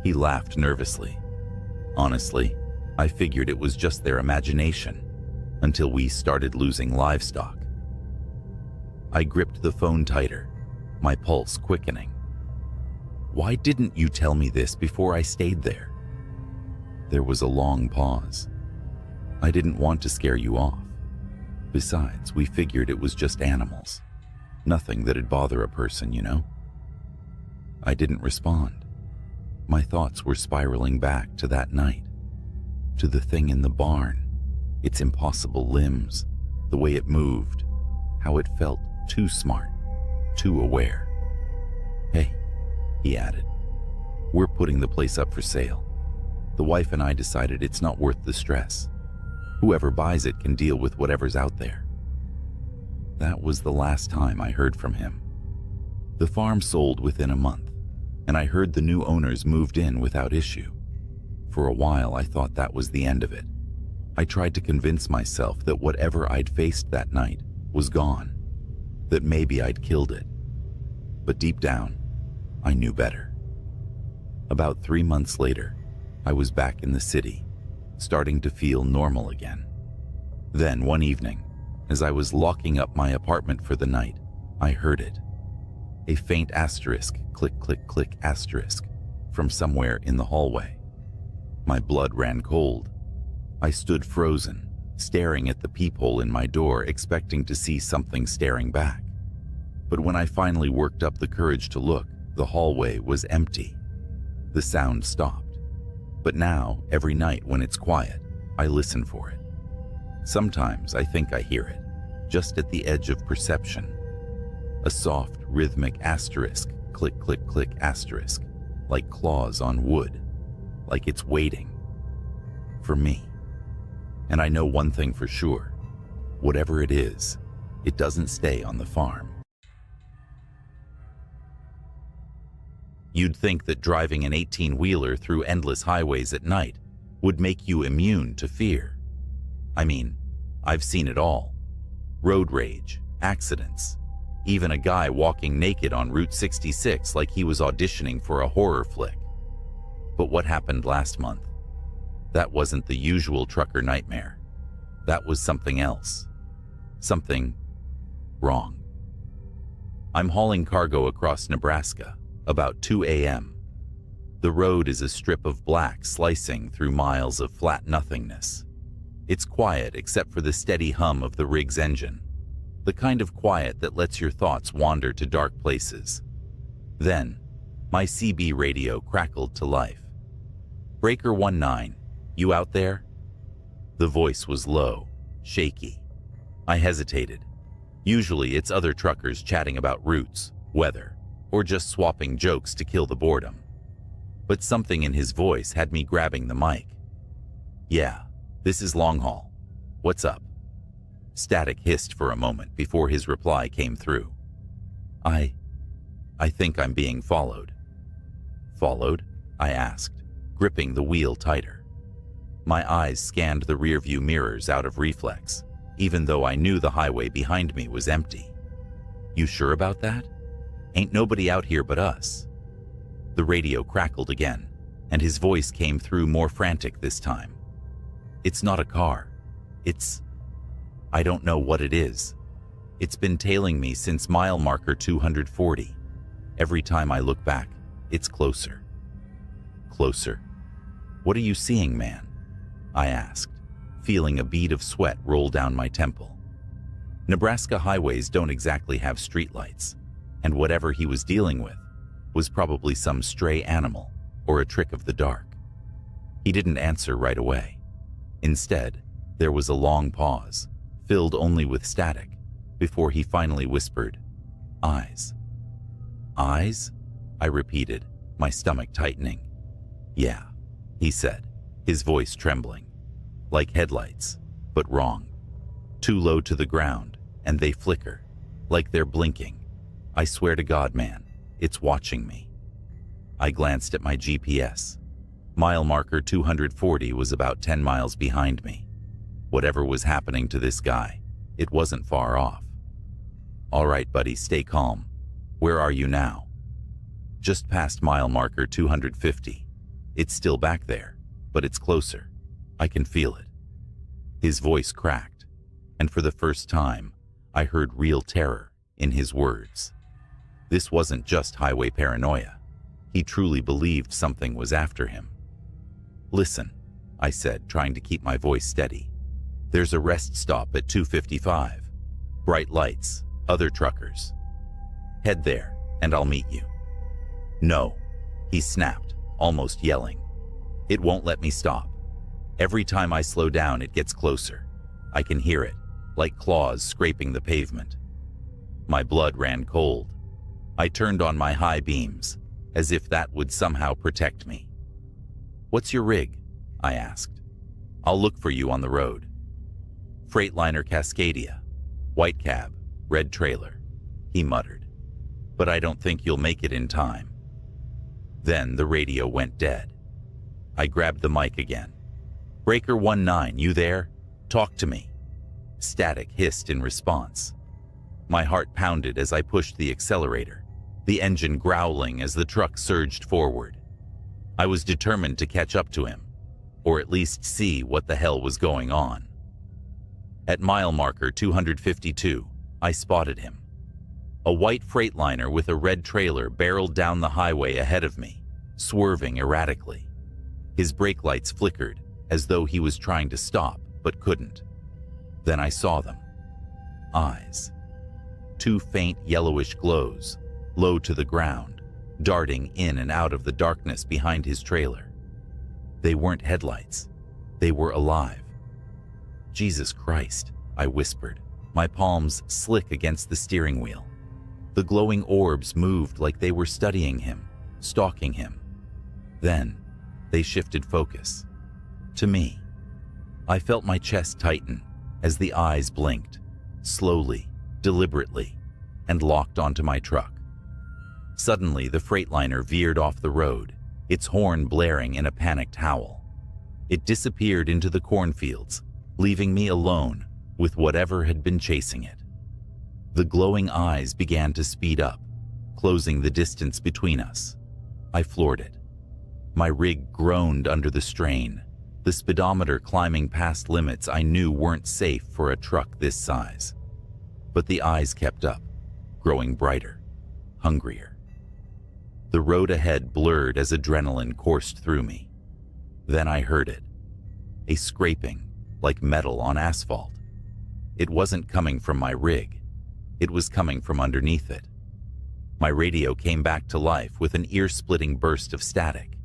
He laughed nervously. Honestly, I figured it was just their imagination until we started losing livestock. I gripped the phone tighter, my pulse quickening. Why didn't you tell me this before I stayed there? There was a long pause. I didn't want to scare you off. Besides, we figured it was just animals. Nothing that'd bother a person, you know? I didn't respond. My thoughts were spiraling back to that night, to the thing in the barn, its impossible limbs, the way it moved, how it felt too smart, too aware. Hey, he added, we're putting the place up for sale. The wife and I decided it's not worth the stress. Whoever buys it can deal with whatever's out there. That was the last time I heard from him. The farm sold within a month, and I heard the new owners moved in without issue. For a while, I thought that was the end of it. I tried to convince myself that whatever I'd faced that night was gone, that maybe I'd killed it. But deep down, I knew better. About 3 months later, I was back in the city, starting to feel normal again. Then one evening, as I was locking up my apartment for the night, I heard it. A faint asterisk, click, click, click asterisk, from somewhere in the hallway. My blood ran cold. I stood frozen, staring at the peephole in my door, expecting to see something staring back. But when I finally worked up the courage to look, the hallway was empty. The sound stopped. But now, every night when it's quiet, I listen for it. Sometimes I think I hear it, just at the edge of perception. A soft, rhythmic asterisk, click, click, click asterisk, like claws on wood, like it's waiting for me. And I know one thing for sure, whatever it is, it doesn't stay on the farm. You'd think that driving an 18-wheeler through endless highways at night would make you immune to fear. I mean, I've seen it all. Road rage, accidents, even a guy walking naked on Route 66 like he was auditioning for a horror flick. But what happened last month? That wasn't the usual trucker nightmare. That was something else. Something wrong. I'm hauling cargo across Nebraska, about 2 a.m. The road is a strip of black slicing through miles of flat nothingness. It's quiet except for the steady hum of the rig's engine, the kind of quiet that lets your thoughts wander to dark places. Then, my CB radio crackled to life. "Breaker 19, you out there?" The voice was low, shaky. I hesitated. Usually it's other truckers chatting about routes, weather, or just swapping jokes to kill the boredom. But something in his voice had me grabbing the mic. "Yeah, this is Long Haul. What's up?" Static hissed for a moment before his reply came through. I think I'm being followed." "Followed?" I asked, gripping the wheel tighter. My eyes scanned the rearview mirrors out of reflex, even though I knew the highway behind me was empty. "You sure about that? Ain't nobody out here but us." The radio crackled again, and his voice came through more frantic this time. "It's not a car. I don't know what it is. It's been tailing me since mile marker 240. Every time I look back, it's closer." "Closer? What are you seeing, man?" I asked, feeling a bead of sweat roll down my temple. Nebraska highways don't exactly have streetlights, and whatever he was dealing with was probably some stray animal or a trick of the dark. He didn't answer right away. Instead, there was a long pause, filled only with static, before he finally whispered, "Eyes." "Eyes?" I repeated, my stomach tightening. "Yeah," he said, his voice trembling. "Like headlights, but wrong. Too low to the ground, and they flicker, like they're blinking. I swear to God, man, it's watching me." I glanced at my GPS. Mile marker 240 was about 10 miles behind me. Whatever was happening to this guy, it wasn't far off. "All right, buddy, stay calm. Where are you now?" "Just past mile marker 250. It's still back there, but it's closer. I can feel it." His voice cracked, and for the first time, I heard real terror in his words. This wasn't just highway paranoia. He truly believed something was after him. "Listen," I said, trying to keep my voice steady. "There's a rest stop at 255. Bright lights, other truckers. Head there, and I'll meet you." "No," he snapped, almost yelling. "It won't let me stop. Every time I slow down, it gets closer. I can hear it, like claws scraping the pavement." My blood ran cold. I turned on my high beams, as if that would somehow protect me. "What's your rig?" I asked. "I'll look for you on the road." "Freightliner Cascadia. White cab, red trailer," he muttered. "But I don't think you'll make it in time." Then the radio went dead. I grabbed the mic again. "Breaker 19, you there? Talk to me." Static hissed in response. My heart pounded as I pushed the accelerator, the engine growling as the truck surged forward. I was determined to catch up to him, or at least see what the hell was going on. At mile marker 252, I spotted him. A white Freightliner with a red trailer barreled down the highway ahead of me, swerving erratically. His brake lights flickered, as though he was trying to stop, but couldn't. Then I saw them. Eyes. two faint yellowish glows, low to the ground, darting in and out of the darkness behind his trailer. They weren't headlights. They were alive. "Jesus Christ," I whispered, my palms slick against the steering wheel. The glowing orbs moved like they were studying him, stalking him. Then, they shifted focus. To me. I felt my chest tighten as the eyes blinked, slowly, deliberately, and locked onto my truck. Suddenly, the Freightliner veered off the road, its horn blaring in a panicked howl. It disappeared into the cornfields, leaving me alone with whatever had been chasing it. The glowing eyes began to speed up, closing the distance between us. I floored it. My rig groaned under the strain, the speedometer climbing past limits I knew weren't safe for a truck this size. But the eyes kept up, growing brighter, hungrier. The road ahead blurred as adrenaline coursed through me. Then I heard it, a scraping like metal on asphalt. It wasn't coming from my rig. It was coming from underneath it. My radio came back to life with an ear-splitting burst of static.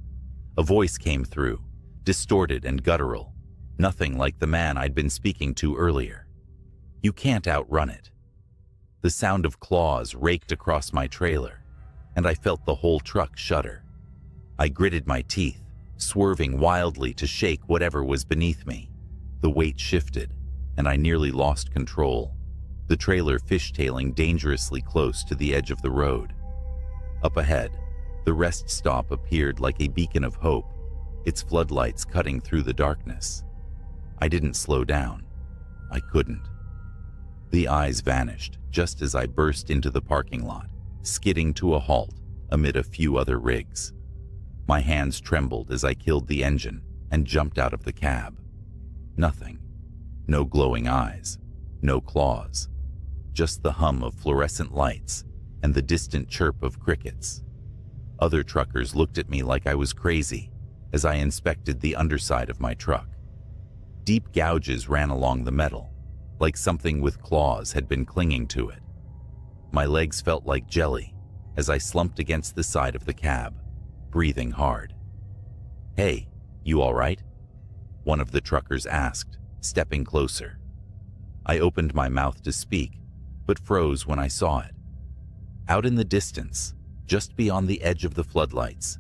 A voice came through, distorted and guttural, nothing like the man I'd been speaking to earlier. "You can't outrun it." The sound of claws raked across my trailer, and I felt the whole truck shudder. I gritted my teeth, swerving wildly to shake whatever was beneath me. The weight shifted, and I nearly lost control, the trailer fishtailing dangerously close to the edge of the road. Up ahead, the rest stop appeared like a beacon of hope, its floodlights cutting through the darkness. I didn't slow down. I couldn't. The eyes vanished just as I burst into the parking lot, skidding to a halt amid a few other rigs. My hands trembled as I killed the engine and jumped out of the cab. Nothing. No glowing eyes. No claws. Just the hum of fluorescent lights and the distant chirp of crickets. Other truckers looked at me like I was crazy as I inspected the underside of my truck. Deep gouges ran along the metal, like something with claws had been clinging to it. My legs felt like jelly as I slumped against the side of the cab, breathing hard. "Hey, you all right?" one of the truckers asked, stepping closer. I opened my mouth to speak, but froze when I saw it. Out in the distance, just beyond the edge of the floodlights,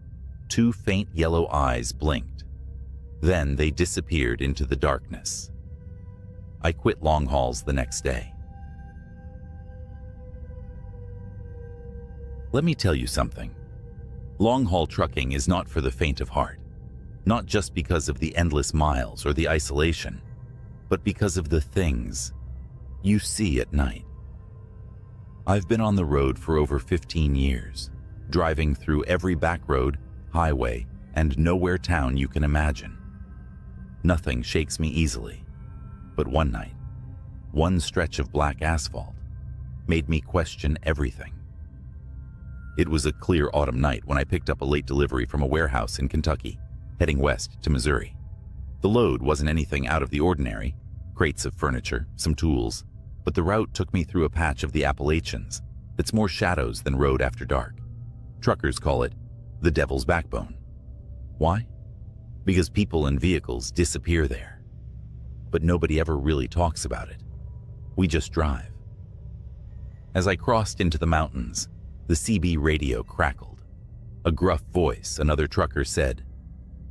two faint yellow eyes blinked. Then they disappeared into the darkness. I quit long hauls the next day. Let me tell you something. Long-haul trucking is not for the faint of heart, not just because of the endless miles or the isolation, but because of the things you see at night. I've been on the road for over 15 years, driving through every back road, highway, and nowhere town you can imagine. Nothing shakes me easily, but one night, one stretch of black asphalt made me question everything. It was a clear autumn night when I picked up a late delivery from a warehouse in Kentucky, heading west to Missouri. The load wasn't anything out of the ordinary, crates of furniture, some tools, but the route took me through a patch of the Appalachians that's more shadows than road after dark. Truckers call it the Devil's Backbone. Why? Because people and vehicles disappear there. But nobody ever really talks about it. We just drive. As I crossed into the mountains, the CB radio crackled. A gruff voice, another trucker said,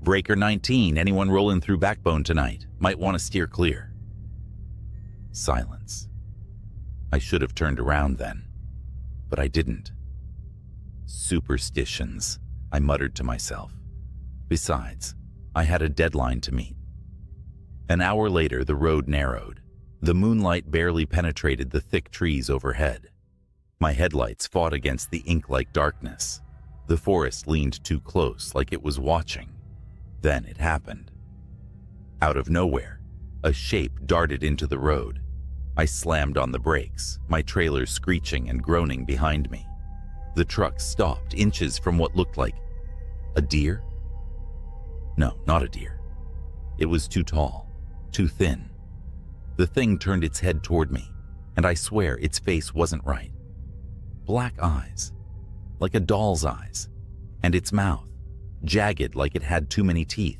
"Breaker 19, anyone rolling through Backbone tonight, might want to steer clear." Silence. I should have turned around then, but I didn't. Superstitions, I muttered to myself. Besides, I had a deadline to meet. An hour later, the road narrowed. The moonlight barely penetrated the thick trees overhead. My headlights fought against the ink-like darkness. The forest leaned too close, like it was watching. Then it happened. Out of nowhere, a shape darted into the road. I slammed on the brakes, my trailer screeching and groaning behind me. The truck stopped inches from what looked like a deer? No, not a deer. It was too tall, too thin. The thing turned its head toward me, and I swear its face wasn't right. Black eyes, like a doll's eyes, and its mouth, jagged like it had too many teeth.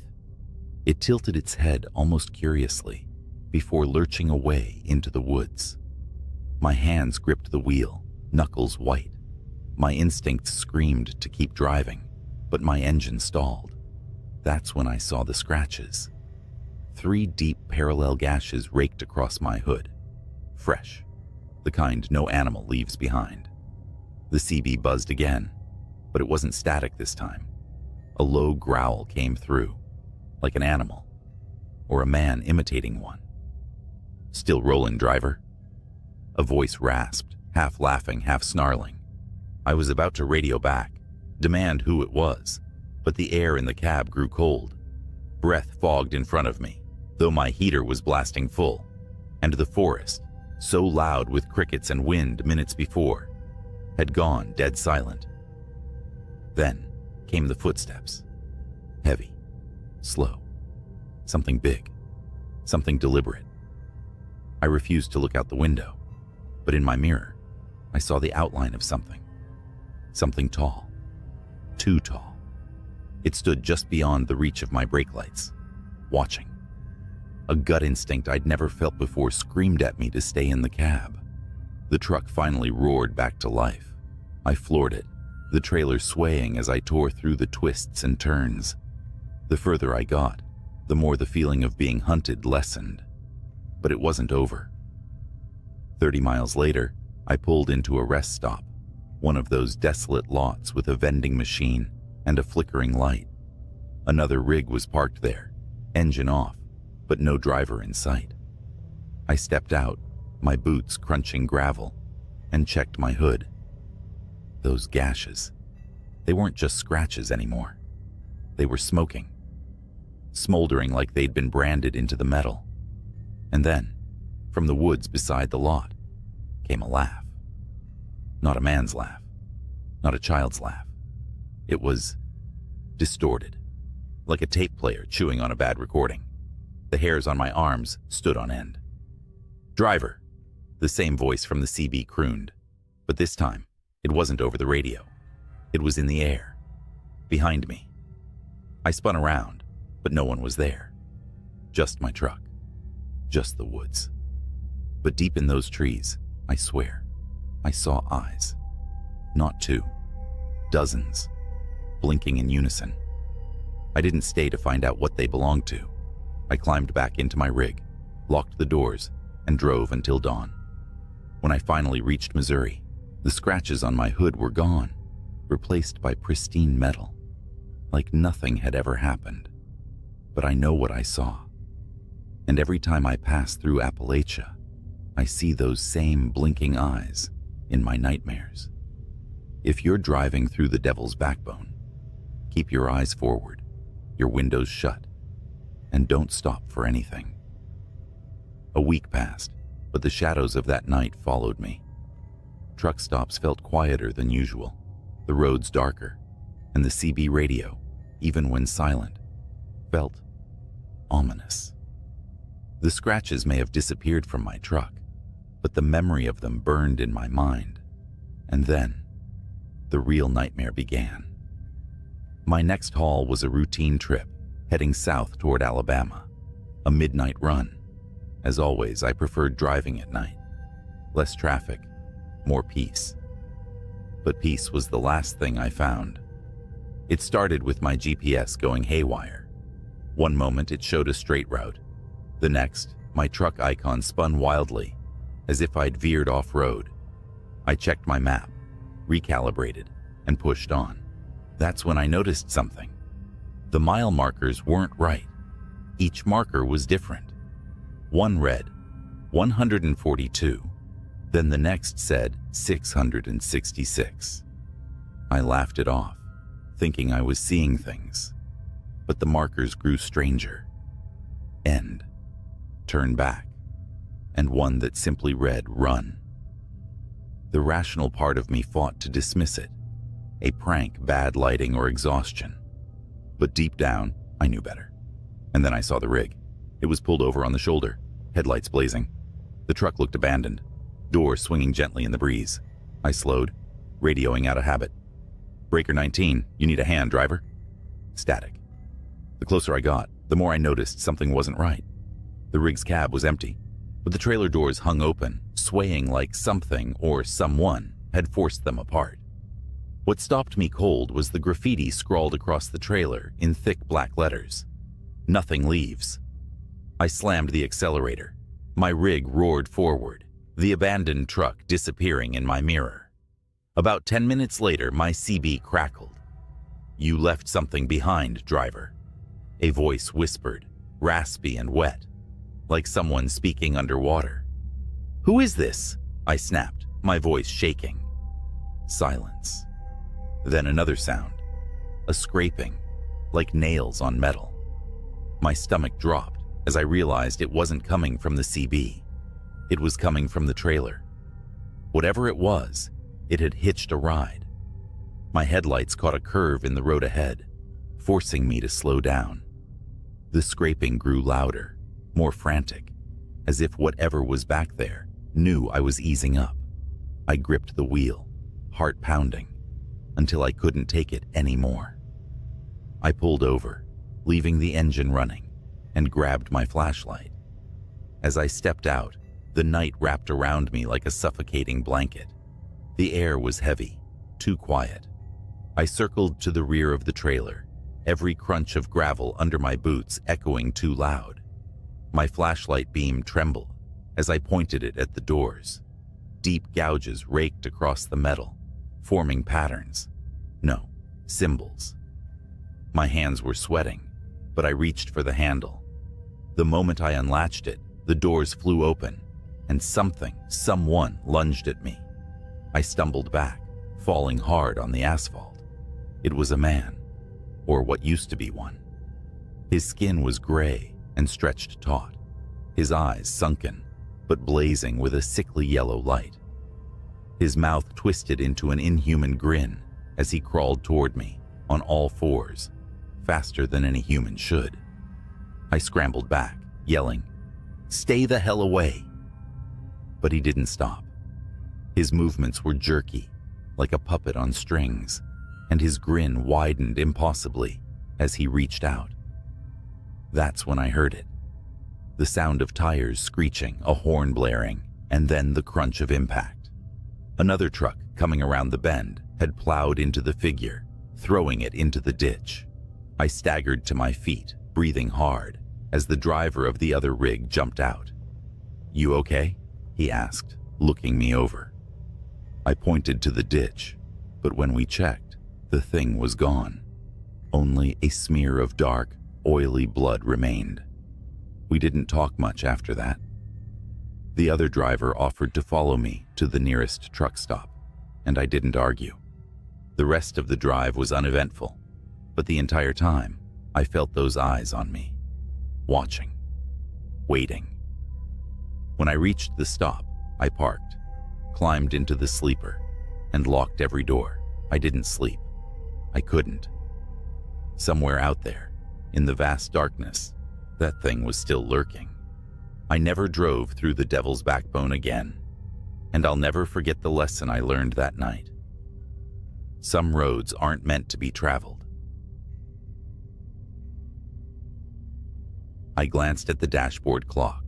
It tilted its head almost curiously before lurching away into the woods. My hands gripped the wheel, knuckles white. My instincts screamed to keep driving, but my engine stalled. That's when I saw the scratches. 3 deep parallel gashes raked across my hood. Fresh, the kind no animal leaves behind. The CB buzzed again, but it wasn't static this time. A low growl came through, like an animal, or a man imitating one. "Still rolling, driver?" A voice rasped, half laughing, half snarling. I was about to radio back, demand who it was, but the air in the cab grew cold. Breath fogged in front of me, though my heater was blasting full, and the forest, so loud with crickets and wind minutes before, had gone dead silent. Then came the footsteps. Heavy, slow, something big, something deliberate. I refused to look out the window, but in my mirror, I saw the outline of something. Something tall, too tall. It stood just beyond the reach of my brake lights, watching. A gut instinct I'd never felt before screamed at me to stay in the cab. The truck finally roared back to life. I floored it, the trailer swaying as I tore through the twists and turns. The further I got, the more the feeling of being hunted lessened. But it wasn't over. 30 miles later, I pulled into a rest stop, one of those desolate lots with a vending machine and a flickering light. Another rig was parked there, engine off, but no driver in sight. I stepped out, my boots crunching gravel, and checked my hood. Those gashes, they weren't just scratches anymore. They were smoking, smoldering like they'd been branded into the metal. And then, from the woods beside the lot, came a laugh. Not a man's laugh, not a child's laugh. It was distorted, like a tape player chewing on a bad recording. The hairs on my arms stood on end. "Driver," the same voice from the CB crooned, but this time it wasn't over the radio. It was in the air, behind me. I spun around, but no one was there. Just my truck, just the woods. But deep in those trees, I swear, I saw eyes. Not 2, dozens, blinking in unison. I didn't stay to find out what they belonged to. I climbed back into my rig, locked the doors, and drove until dawn. When I finally reached Missouri, the scratches on my hood were gone, replaced by pristine metal, like nothing had ever happened. But I know what I saw. And every time I pass through Appalachia, I see those same blinking eyes in my nightmares. If you're driving through the Devil's Backbone, keep your eyes forward, your windows shut, and don't stop for anything. A week passed, but the shadows of that night followed me. Truck stops felt quieter than usual, the roads darker, and the CB radio, even when silent, felt ominous. The scratches may have disappeared from my truck, but the memory of them burned in my mind. And then, the real nightmare began. My next haul was a routine trip, heading south toward Alabama, a midnight run. As always, I preferred driving at night. Less traffic, more peace. But peace was the last thing I found. It started with my GPS going haywire. One moment it showed a straight route. The next, my truck icon spun wildly, as if I'd veered off-road. I checked my map, recalibrated, and pushed on. That's when I noticed something. The mile markers weren't right. Each marker was different. One read 142, then the next said 666. I laughed it off, thinking I was seeing things. But the markers grew stranger. End, turn back, and one that simply read run. The rational part of me fought to dismiss it, a prank, bad lighting, or exhaustion. But deep down, I knew better. And then I saw the rig. It was pulled over on the shoulder, headlights blazing. The truck looked abandoned, door swinging gently in the breeze. I slowed, radioing out of habit. Breaker 19, you need a hand, driver? Static. The closer I got, the more I noticed something wasn't right. The rig's cab was empty, but the trailer doors hung open, swaying like something or someone had forced them apart. What stopped me cold was the graffiti scrawled across the trailer in thick black letters. Nothing leaves. I slammed the accelerator. My rig roared forward, the abandoned truck disappearing in my mirror. About 10 minutes later, my CB crackled. You left something behind, driver. A voice whispered, raspy and wet, like someone speaking underwater. Who is this? I snapped, my voice shaking. Silence. Then another sound, a scraping, like nails on metal. My stomach dropped as I realized it wasn't coming from the CB. It was coming from the trailer. Whatever it was, it had hitched a ride. My headlights caught a curve in the road ahead, forcing me to slow down. The scraping grew louder, more frantic, as if whatever was back there knew I was easing up. I gripped the wheel, heart pounding, until I couldn't take it anymore. I pulled over, leaving the engine running, and grabbed my flashlight. As I stepped out, the night wrapped around me like a suffocating blanket. The air was heavy, too quiet. I circled to the rear of the trailer, every crunch of gravel under my boots echoing too loud. My flashlight beam trembled as I pointed it at the doors. Deep gouges raked across the metal, forming patterns. No, symbols. My hands were sweating, but I reached for the handle. The moment I unlatched it, the doors flew open, and someone lunged at me. I stumbled back, falling hard on the asphalt. It was a man, or what used to be one. His skin was gray and stretched taut, his eyes sunken, but blazing with a sickly yellow light. His mouth twisted into an inhuman grin as he crawled toward me on all fours, faster than any human should. I scrambled back, yelling, "Stay the hell away!" But he didn't stop. His movements were jerky, like a puppet on strings, and his grin widened impossibly as he reached out. That's when I heard it. The sound of tires screeching, a horn blaring, and then the crunch of impact. Another truck coming around the bend had plowed into the figure, throwing it into the ditch. I staggered to my feet, breathing hard, as the driver of the other rig jumped out. "You okay?" he asked, looking me over. I pointed to the ditch, but when we checked, the thing was gone. Only a smear of dark, oily blood remained. We didn't talk much after that. The other driver offered to follow me to the nearest truck stop, and I didn't argue. The rest of the drive was uneventful, but the entire time, I felt those eyes on me, watching, waiting. When I reached the stop, I parked, climbed into the sleeper, and locked every door. I didn't sleep. I couldn't. Somewhere out there, in the vast darkness, that thing was still lurking. I never drove through the Devil's Backbone again, and I'll never forget the lesson I learned that night. Some roads aren't meant to be traveled. I glanced at the dashboard clock.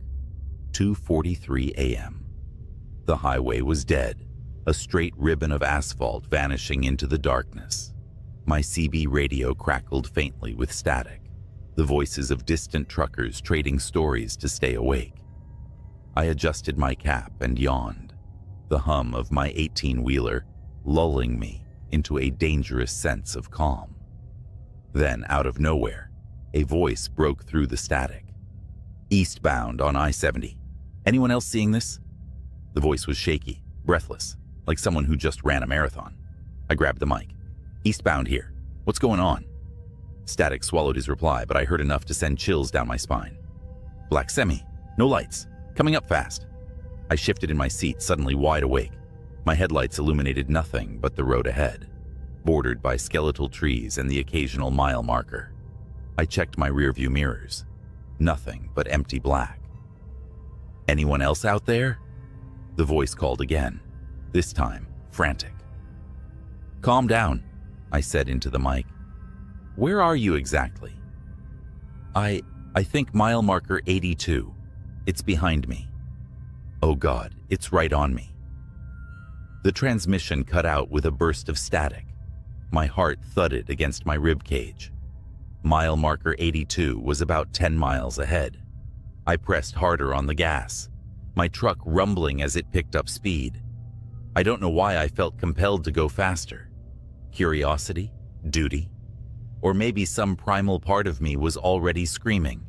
2:43 a.m. The highway was dead, a straight ribbon of asphalt vanishing into the darkness. My CB radio crackled faintly with static, the voices of distant truckers trading stories to stay awake. I adjusted my cap and yawned, the hum of my 18-wheeler lulling me into a dangerous sense of calm. Then, out of nowhere, a voice broke through the static. "Eastbound on I-70. Anyone else seeing this?" The voice was shaky, breathless, like someone who just ran a marathon. I grabbed the mic. "Eastbound here. What's going on?" Static swallowed his reply, but I heard enough to send chills down my spine. "Black semi. No lights. Coming up fast." I shifted in my seat, suddenly wide awake. My headlights illuminated nothing but the road ahead, bordered by skeletal trees and the occasional mile marker. I checked my rearview mirrors. Nothing but empty black. "Anyone else out there?" The voice called again, this time frantic. "Calm down," I said into the mic. "Where are you exactly?" I think mile marker 82. It's behind me." "Oh God, it's right on me." The transmission cut out with a burst of static. My heart thudded against my rib cage. Mile marker 82 was about 10 miles ahead. I pressed harder on the gas, my truck rumbling as it picked up speed. I don't know why I felt compelled to go faster. Curiosity? Duty? Or maybe some primal part of me was already screaming,